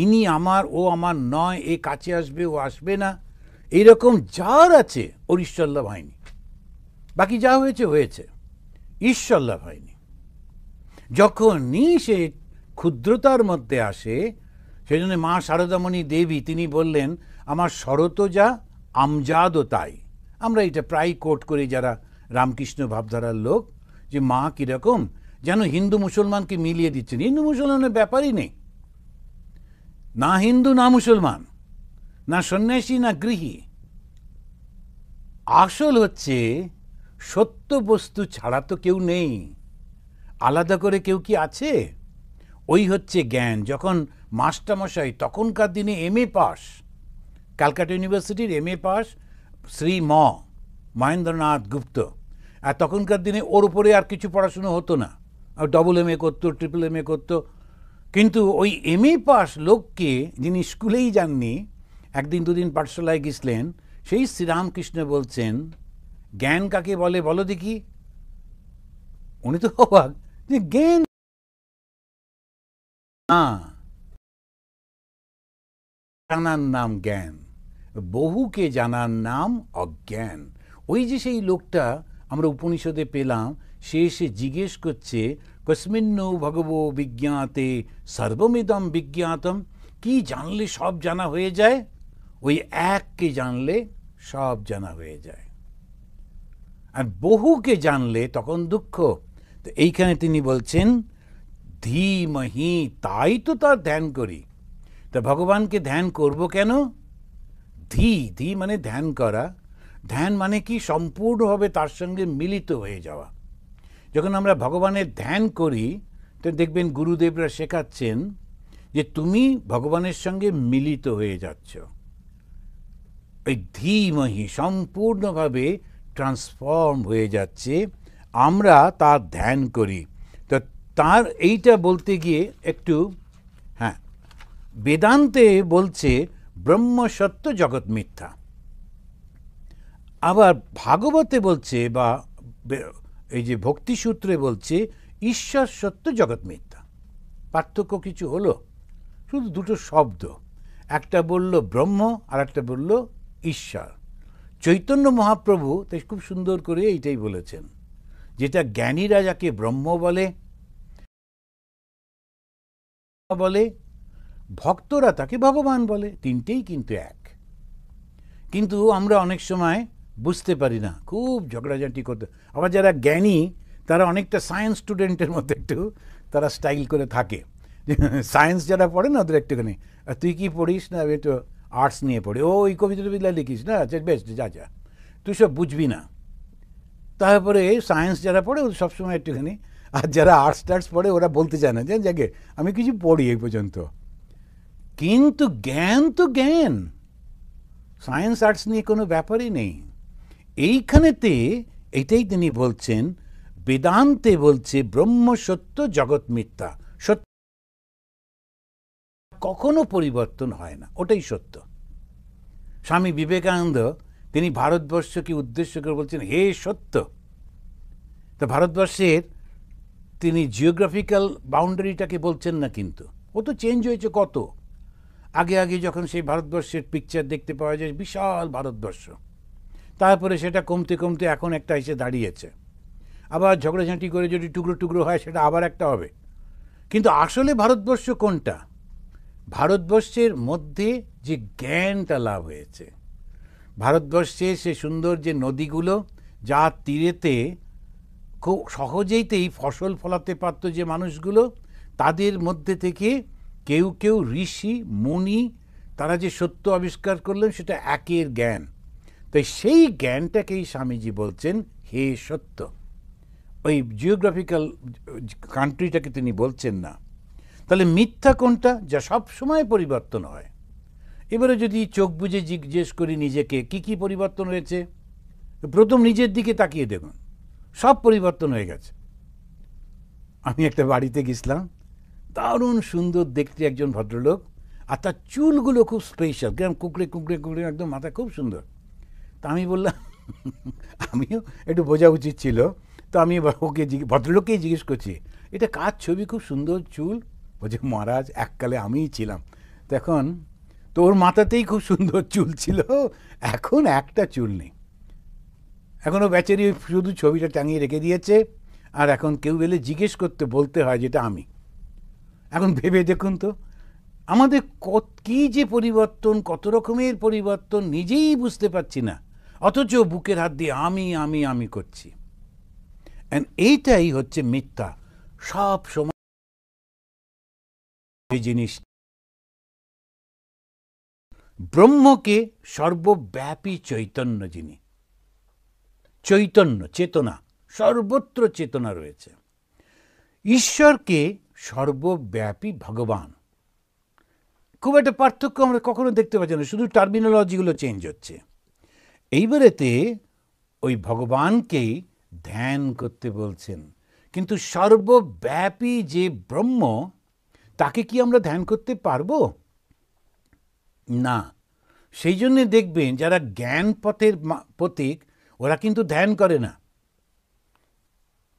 ইনি আমার, ও আমার নয়, এ কাছে আসবে, ও আসবে না, এইরকম যার আছে ওর ঈশ্বর লাভ হয়নি। বাকি যা হয়েছে হয়েছে, ঈশ্বর লাভ হয়নি। যখনই সে ক্ষুদ্রতার মধ্যে আসে, সেই জন্য মা শারদামণি দেবী তিনি বললেন, আমার শরত যা আমজাদও তাই। আমরা এটা প্রায় কোট করি যারা রামকৃষ্ণ ভাবধারার লোক, যে মা কীরকম যেন হিন্দু মুসলমানকে মিলিয়ে দিচ্ছেন। হিন্দু মুসলমানের ব্যাপারই নেই, না হিন্দু না মুসলমান, না সন্ন্যাসী না গৃহী। আসল হচ্ছে সত্য বস্তু ছাড়া তো কেউ নেই, আলাদা করে কেউ কি আছে? ওই হচ্ছে জ্ঞান। যখন মাস্টারমশাই তখনকার দিনে MA পাস, ক্যালকাটা ইউনিভার্সিটির MA পাস শ্রী মহেন্দ্রনাথ গুপ্ত, আর তখনকার দিনে ওর উপরে আর কিছু পড়াশুনো হতো না, ডবল MA করতো, ট্রিপল MA করতো। কিন্তু ওই MA পাস লোককে, যিনি স্কুলেই যাননি, একদিন দুদিন পাঠশালায় গেছিলেন, সেই শ্রীরামকৃষ্ণ বলছেন, জ্ঞান কাকে বলে বলো দেখি? উনি তো অবাক যে জ্ঞান জানার নাম জ্ঞান, বহুকে জানার নাম অজ্ঞান। ওই যে সেই লোকটা আমরা উপনিষদে পেলাম, সে এসে জিজ্ঞেস করছে, কস্মিন্নু ভগবো বিজ্ঞাতে সর্বমিদম বিজ্ঞাতম, কি জানলে সব জানা হয়ে যায়? ওই এককে জানলে সব জানা হয়ে যায়, আর বহুকে জানলে তখন দুঃখ। তো এইখানে তিনি বলছেন ধীমহি, তাই তো তার ধ্যান করি। তা ভগবানকে ধ্যান করব কেন? ধী মানে ধ্যান করা। ধ্যান মানে কি? সম্পূর্ণভাবে তার সঙ্গে মিলিত হয়ে যাওয়া। যখন আমরা ভগবানের ধ্যান করি, তো দেখবেন গুরুদেবরা শেখাচ্ছেন যে তুমি ভগবানের সঙ্গে মিলিত হয়ে যাচ্ছ। ওই ধীমহি সম্পূর্ণভাবে ট্রান্সফর্ম হয়ে যাচ্ছে, আমরা তার ধ্যান করি। তো তার এইটা বলতে গিয়ে একটু, হ্যাঁ, বেদান্তে বলছে ব্রহ্ম সত্য জগৎ মিথ্যা, আবার ভাগবতে বলছে, বা এই যে ভক্তিসূত্রে বলছে ঈশ্বর সত্য জগৎ মিথ্যা। পার্থক্য কিছু হলো? শুধু দুটো শব্দ, একটা বলল ব্রহ্ম আর একটা বলল ঈশ্বর। চৈতন্য মহাপ্রভু তাই খুব সুন্দর করে এইটাই বলেছেন, যেটা জ্ঞানীরা যাকে ব্রহ্ম বলে, ভক্তরা তাকে ভগবান বলে, তিনটেই কিন্তু এক। কিন্তু আমরা অনেক সময় বুঝতে পারি না, খুব ঝগড়াঝাটি করতে। আবার যারা জ্ঞানী তারা অনেকটা সায়েন্স স্টুডেন্টের মধ্যে একটু তারা স্টাইল করে থাকে। সায়েন্স যারা পড়ে না ওদের একটুখানি, তুই কি পড়িস? না আমি একটু আর্টস নিয়ে পড়ি। ও ওই কবিতা টবিতা লিখিস না, আচ্ছা বেশ, যা তুই সব বুঝবি না। তারপরে সায়েন্স যারা পড়ে ওদের সবসময় একটুখানি, আর যারা আর্টস টার্টস পড়ে ওরা বলতে চায় না যে যাকে আমি কিছু পড়ি এই পর্যন্ত। কিন্তু জ্ঞান তো জ্ঞান, সায়েন্স আর্টস নিয়ে কোনো ব্যাপারই নেই। এইখানেতে এটাই তিনি বলছেন, বেদান্তে বলছে ব্রহ্ম সত্য জগৎ মিথ্যা। সত্য কখনো পরিবর্তন হয় না, ওটাই সত্য। স্বামী বিবেকানন্দ তিনি ভারতবর্ষকে উদ্দেশ্য করে বলছেন, হে সত্য। তো ভারতবর্ষের তিনি জিওগ্রাফিক্যাল বাউন্ডারিটাকে বলছেন না, কিন্তু ও তো চেঞ্জ হয়েছে কত। আগে আগে যখন সেই ভারতবর্ষের পিকচার দেখতে পাওয়া যায়, বিশাল ভারতবর্ষ, তারপরে সেটা কমতে কমতে এখন একটা এসে দাঁড়িয়েছে। আবার ঝগড়াঝাঁটি করে যদি টুকরো টুকরো হয়, সেটা আবার একটা হবে। কিন্তু আসলে ভারতবর্ষ কোনটা? ভারতবর্ষের মধ্যে যে জ্ঞানটা লাভ হয়েছে, ভারতবর্ষের সে সুন্দর যে নদীগুলো, যার তীরেতে খুব সহজেইতেই ফসল ফলাতে পারত যে মানুষগুলো, তাদের মধ্যে থেকে কেউ কেউ ঋষি মুনি, তারা যে সত্য আবিষ্কার করলেন, সেটা একের জ্ঞান। তাই সেই জ্ঞানটাকেই স্বামীজি বলছেন হে সত্য। ওই জিওগ্রাফিক্যাল কান্ট্রিটাকে তিনি বলছেন না। তাহলে মিথ্যা কোনটা? যা সব সময় পরিবর্তন হয়। এবারে যদি চোখ বুজে জিজ্ঞেস করি নিজেকে কি কি পরিবর্তন হয়েছে, প্রথম নিজের দিকে তাকিয়ে দেখুন, সব পরিবর্তন হয়ে গেছে। আমি একটা বাড়িতে গেছিলাম, দারুণ সুন্দর দেখতে একজন ভদ্রলোক, আর তার চুলগুলো খুব স্পেশাল, গ্রাম কুকড়ে কুকড়ে কুকড়ে একদম, মাথা খুব সুন্দর। তা আমি বললাম, আমিও একটু বোঝা উচিত ছিল, তো আমি ওকে ভদ্রলোককেই জিজ্ঞেস করছি, এটা কার ছবি, খুব সুন্দর চুল? বলছে, মহারাজ এককালে আমিই ছিলাম। তখন তোর মাথাতেই খুব সুন্দর চুল ছিল, এখন একটা চুল নেই। এখনও বেচারি শুধু ছবিটা টাঙিয়ে রেখে দিয়েছে, আর এখন কেউ এলে জিজ্ঞেস করতে বলতে হয় যেটা আমি। এখন ভেবে দেখুন তো, আমাদের কী যে পরিবর্তন, কত রকমের পরিবর্তন, নিজেই বুঝতে পারছি না, অথচ বুকের হাত দিয়ে আমি আমি আমি করছি। এইটাই হচ্ছে মিথ্যা। সব সময় এই জিনিস, ব্রহ্মকে সর্বব্যাপী চৈতন্য, যিনি চৈতন্য, চেতনা, সর্বত্র চেতনা রয়েছে। ঈশ্বরকে সর্বব্যাপী ভগবান। খুব একটা পার্থক্য আমরা কখনো দেখতে পাচ্ছি না, শুধু টার্মিনোলজিগুলো চেঞ্জ হচ্ছে। এইবারেতে ওই ভগবানকেই ধ্যান করতে বলছেন, কিন্তু সর্বব্যাপী যে ব্রহ্ম, তাকে কি আমরা ধ্যান করতে পারবো? না। সেই জন্যে দেখবেন যারা জ্ঞান পথের প্রতীক, ওরা কিন্তু ধ্যান করে না।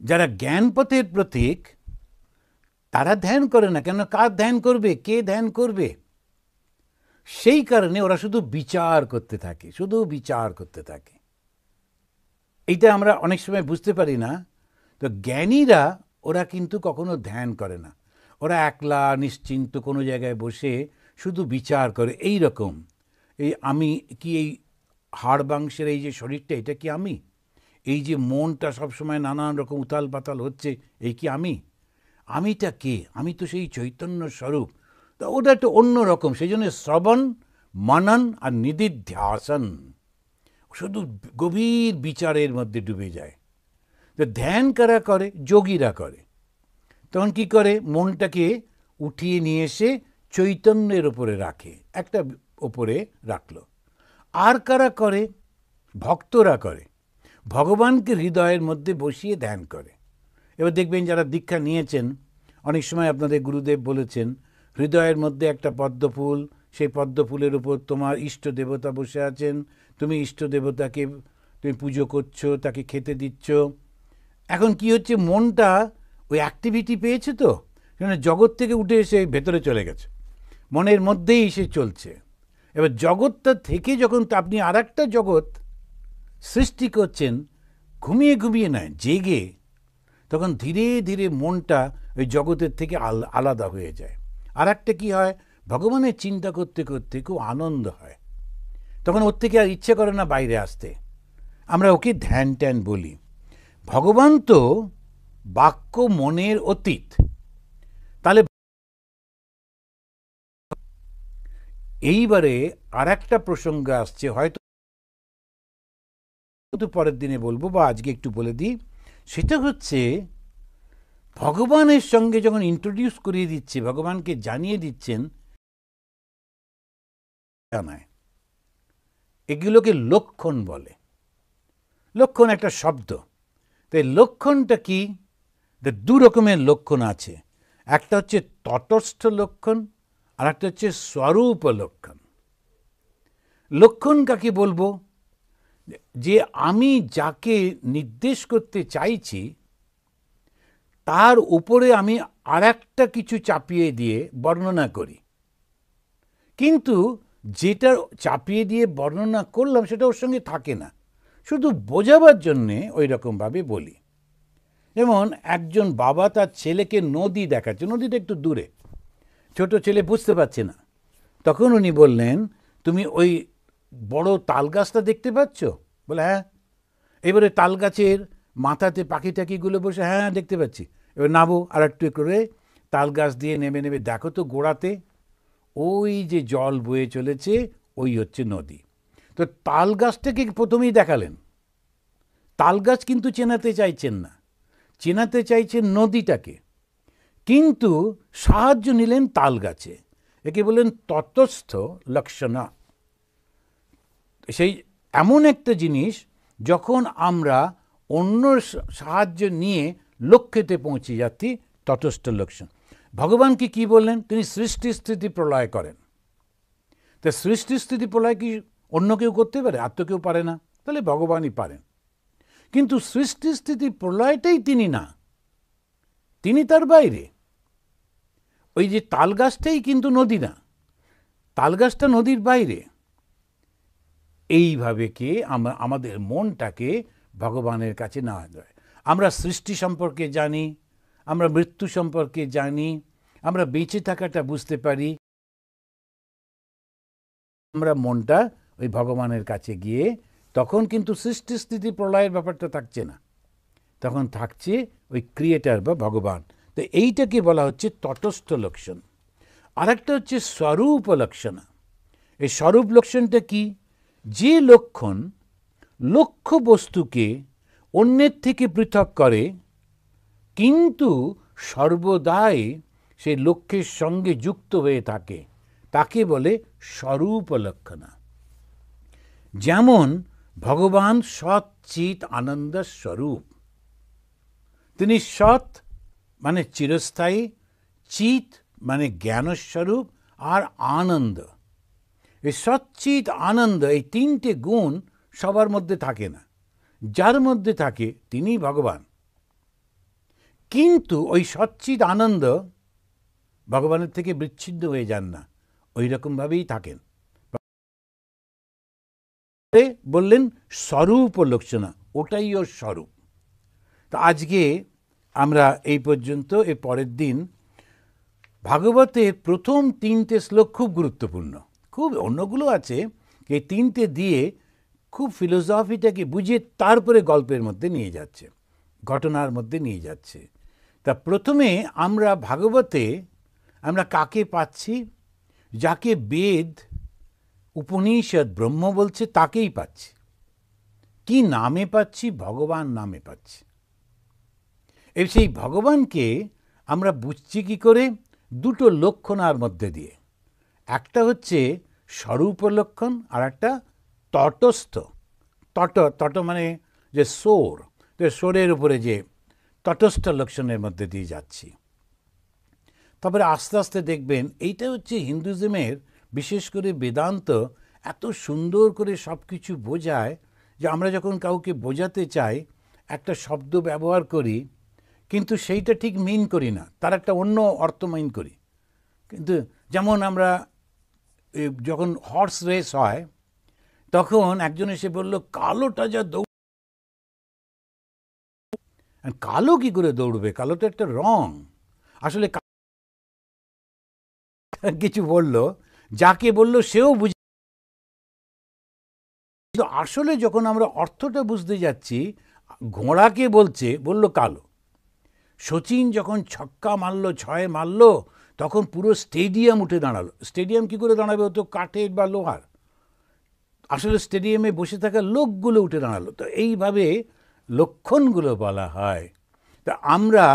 যারা জ্ঞান পথের প্রতীক, তারা ধ্যান করে না। কেন? কার ধ্যান করবে? কে ধ্যান করবে? সেই কারণে ওরা শুধু বিচার করতে থাকে, শুধু বিচার করতে থাকে। এইটা আমরা অনেক সময় বুঝতে পারি না। তো জ্ঞানীরা ওরা কিন্তু কখনো ধ্যান করে না, ওরা একলা নিশ্চিন্ত কোনো জায়গায় বসে শুধু বিচার করে। এই রকম, এই আমি কি, এই হাড় মাংসের এই যে শরীরটা, এটা কি আমি? এই যে মনটা সবসময় নানান রকম উথাল পাতাল হচ্ছে, এই কি আমি? আমিটা কে? আমি তো সেই চৈতন্য স্বরূপ। তা ওটা একটু অন্য রকম। সেই জন্য শ্রবণ, মনন আর নিদিধ্যাসন, শুধু গভীর বিচারের মধ্যে ডুবে যায়। তো ধ্যান কারা করে? যোগীরা করে। তখন কি করে? মনটাকে উঠিয়ে নিয়ে এসে চৈতন্যের ওপরে রাখে, একটা ওপরে রাখলো। আর কারা করে? ভক্তরা করে। ভগবানকে হৃদয়ের মধ্যে বসিয়ে ধ্যান করে। এবার দেখবেন যারা দীক্ষা নিয়েছেন, অনেক সময় আপনাদের গুরুদেব বলেছেন, হৃদয়ের মধ্যে একটা পদ্মফুল, সেই পদ্মফুলের উপর তোমার ইষ্ট দেবতা বসে আছেন, তুমি ইষ্ট দেবতাকে তুমি পুজো করছো, তাকে খেতে দিচ্ছ। এখন কি হচ্ছে? মনটা ওই অ্যাক্টিভিটি পেয়েছে, তো জগৎ থেকে উঠে এসে ভেতরে চলে গেছে, মনের মধ্যেই এসে চলছে। এবার জগৎটা থেকে যখন আপনি আর একটা জগৎ সৃষ্টি করছেন, ঘুমিয়ে ঘুমিয়ে নয়, জেগে, তখন ধীরে ধীরে মনটা ওই জগতের থেকে আলাদা হয়ে যায়। আর একটা কী হয়? ভগবানের চিন্তা করতে করতে খুব আনন্দ হয়, তখন ওর থেকে আর ইচ্ছে করে না বাইরে আসতে। আমরা ওকে ধ্যান ট্যান বলি। ভগবান তো বাক্য মনের অতীত। তাহলে এইবারে আর একটা প্রসঙ্গ আসছে, হয়তো পরের দিনে বলবো বা আজকে একটু বলে দিই। সেটা হচ্ছে ভগবানের সঙ্গে যখন ইন্ট্রোডিউস করিয়ে দিচ্ছে, ভগবানকে জানিয়ে দিচ্ছেন, জানায়, এগুলোকে লক্ষণ বলে। লক্ষণ একটা শব্দ। তাই লক্ষণটা কি? দু রকমের লক্ষণ আছে। একটা হচ্ছে তটস্থ লক্ষণ, আর একটা হচ্ছে স্বরূপ লক্ষণ। লক্ষণ কাকে বলবো? যে আমি যাকে নির্দেশ করতে চাইছি তার উপরে আমি আর একটা কিছু চাপিয়ে দিয়ে বর্ণনা করি, কিন্তু যেটা চাপিয়ে দিয়ে বর্ণনা করলাম সেটা ওর সঙ্গে থাকে না, শুধু বোঝাবার জন্যে ওই রকমভাবে বলি। যেমন একজন বাবা তার ছেলেকে নদী দেখাচ্ছে, নদীটা একটু দূরে, ছোট ছেলে বুঝতে পারছে না, তখন উনি বললেন, তুমি ওই বড় তাল গাছটা দেখতে পাচ্ছ? বলে হ্যাঁ। এবারে তাল গাছের মাথাতে পাখি টাকিগুলো বসে, হ্যাঁ দেখতে পাচ্ছি। এবার নামো আর একটু করে তাল গাছ দিয়ে নেমে নেমে দেখো তো গোড়াতে ওই যে জল বয়ে চলেছে, ওই হচ্ছে নদী। তো তাল গাছটাকে প্রথমেই দেখালেন, তাল গাছ কিন্তু চেনাতে চাইছেন না, চেনাতে চাইছেন নদীটাকে, কিন্তু সাহায্য নিলেন তাল গাছে। একে বলেন তটস্থ লক্ষণা। সেই এমন একটা জিনিস যখন আমরা অন্য সাহায্য নিয়ে লক্ষ্যেতে পৌঁছে যাচ্ছি, তটস্থ লক্ষণ। ভগবানকে কি বললেন? তিনি সৃষ্টি স্থিতি প্রলয় করেন। তা সৃষ্টি স্থিতি প্রলয় কি অন্য কেউ করতে পারে? আর তো কেউ পারে না, তাহলে ভগবানই পারেন। কিন্তু সৃষ্টি স্থিতি প্রলয়টাই তিনি না, তিনি তার বাইরে। ওই যে তাল গাছটাই কিন্তু নদী না, তাল গাছটা নদীর বাইরে। এইভাবে কে আমরা আমাদের মনটাকে ভগবানের কাছে নেওয়া যায়। আমরা সৃষ্টি সম্পর্কে জানি, আমরা মৃত্যু সম্পর্কে জানি, আমরা বেঁচে থাকাটা বুঝতে পারি। আমরা মনটা ওই ভগবানের কাছে গিয়ে তখন কিন্তু সৃষ্টি স্থিতি প্রলয়ের ব্যাপারটা থাকছে না, তখন থাকছে ওই ক্রিয়েটার বা ভগবান। তো এইটাকে বলা হচ্ছে তটস্থ লক্ষণ। আরেকটা হচ্ছে স্বরূপ লক্ষণা। এই স্বরূপ লক্ষণটা কি? যে লক্ষণ লক্ষ্য বস্তুকে অন্যের থেকে পৃথক করে, কিন্তু সর্বদাই সেই লক্ষ্যের সঙ্গে যুক্ত হয়ে থাকে, তাকে বলে স্বরূপ লক্ষণা। যেমন ভগবান সৎ চিৎ আনন্দ স্বরূপ। তিনি সৎ মানে চিরস্থায়ী, চিৎ মানে জ্ঞানস্বরূপ, আর আনন্দ। এই সচ্চিৎ আনন্দ, এই তিনটে গুণ সবার মধ্যে থাকে না, যার মধ্যে থাকে তিনিই ভগবান। কিন্তু ওই সচ্চিৎ আনন্দ ভগবানের থেকে বিচ্ছিন্ন হয়ে যান না, ওই রকমভাবেই থাকেন। বললেন স্বরূপ লক্ষণা, ওটাই ওর স্বরূপ। তা আজকে আমরা এই পর্যন্ত, এর পরের দিন ভাগবতের প্রথম 3টে শ্লোক খুব গুরুত্বপূর্ণ, খুব অন্যগুলো আছে, এই 3টে দিয়ে খুব ফিলোসফিটাকে বুঝিয়ে তারপরে গল্পের মধ্যে নিয়ে যাচ্ছে, ঘটনার মধ্যে নিয়ে যাচ্ছে। তা প্রথমে আমরা ভাগবতে আমরা কাকে পাচ্ছি? যাকে বেদ উপনিষদ ব্রহ্ম বলছে তাকেই পাচ্ছি। কি নামে পাচ্ছি? ভগবান নামে পাচ্ছি। সেই ভগবানকে আমরা বুঝছি কি করে? দুটো লক্ষণার মধ্যে দিয়ে। একটা হচ্ছে স্বরূপ লক্ষণ, আর একটা তটস্থ। তট মানে যে সোর, তো সোরের উপরে যে তটস্থ লক্ষণের মধ্যে দিয়ে যাচ্ছি। তারপরে আস্তে আস্তে দেখবেন এইটা হচ্ছে হিন্দুইজমের, বিশেষ করে বেদান্ত এত সুন্দর করে সব কিছু বোঝায় যে আমরা যখন কাউকে বোঝাতে চাই একটা শব্দ ব্যবহার করি, কিন্তু সেইটা ঠিক মিন করি না, তার একটা অন্য অর্থ মিন করি। কিন্তু যেমন আমরা যখন হর্স রেস হয়, তখন একজন এসে বলল কালোটা যা দৌড়, কালো কি করে দৌড়বে? কালো তো একটা রং। আসলে কিছু বলল, যাকে বলল সেও বুঝে। আসলে যখন আমরা অর্থটা বুঝতে যাচ্ছি, ঘোড়াকে বলল কালো। সচিন যখন ছক্কা মারল, 6 মারল, তখন পুরো স্টেডিয়াম উঠে দাঁড়ালো। স্টেডিয়াম কি করে দাঁড়াবে? হতো কাঠের বা লোহার। আসলে স্টেডিয়ামে বসে থাকা লোকগুলো উঠে দাঁড়ালো। তো এইভাবে লক্ষণগুলো বলা হয়। তা আমরা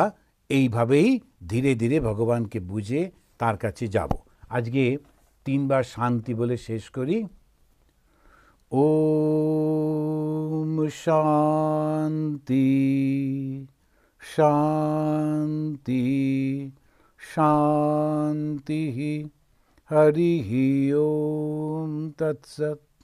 এইভাবেই ধীরে ধীরে ভগবানকে বুঝে তার কাছে যাব। আজকে 3 বার শান্তি বলে শেষ করি। ওম শান্তি শান্তি শান্তি। হরিঃ ওম তৎসৎ।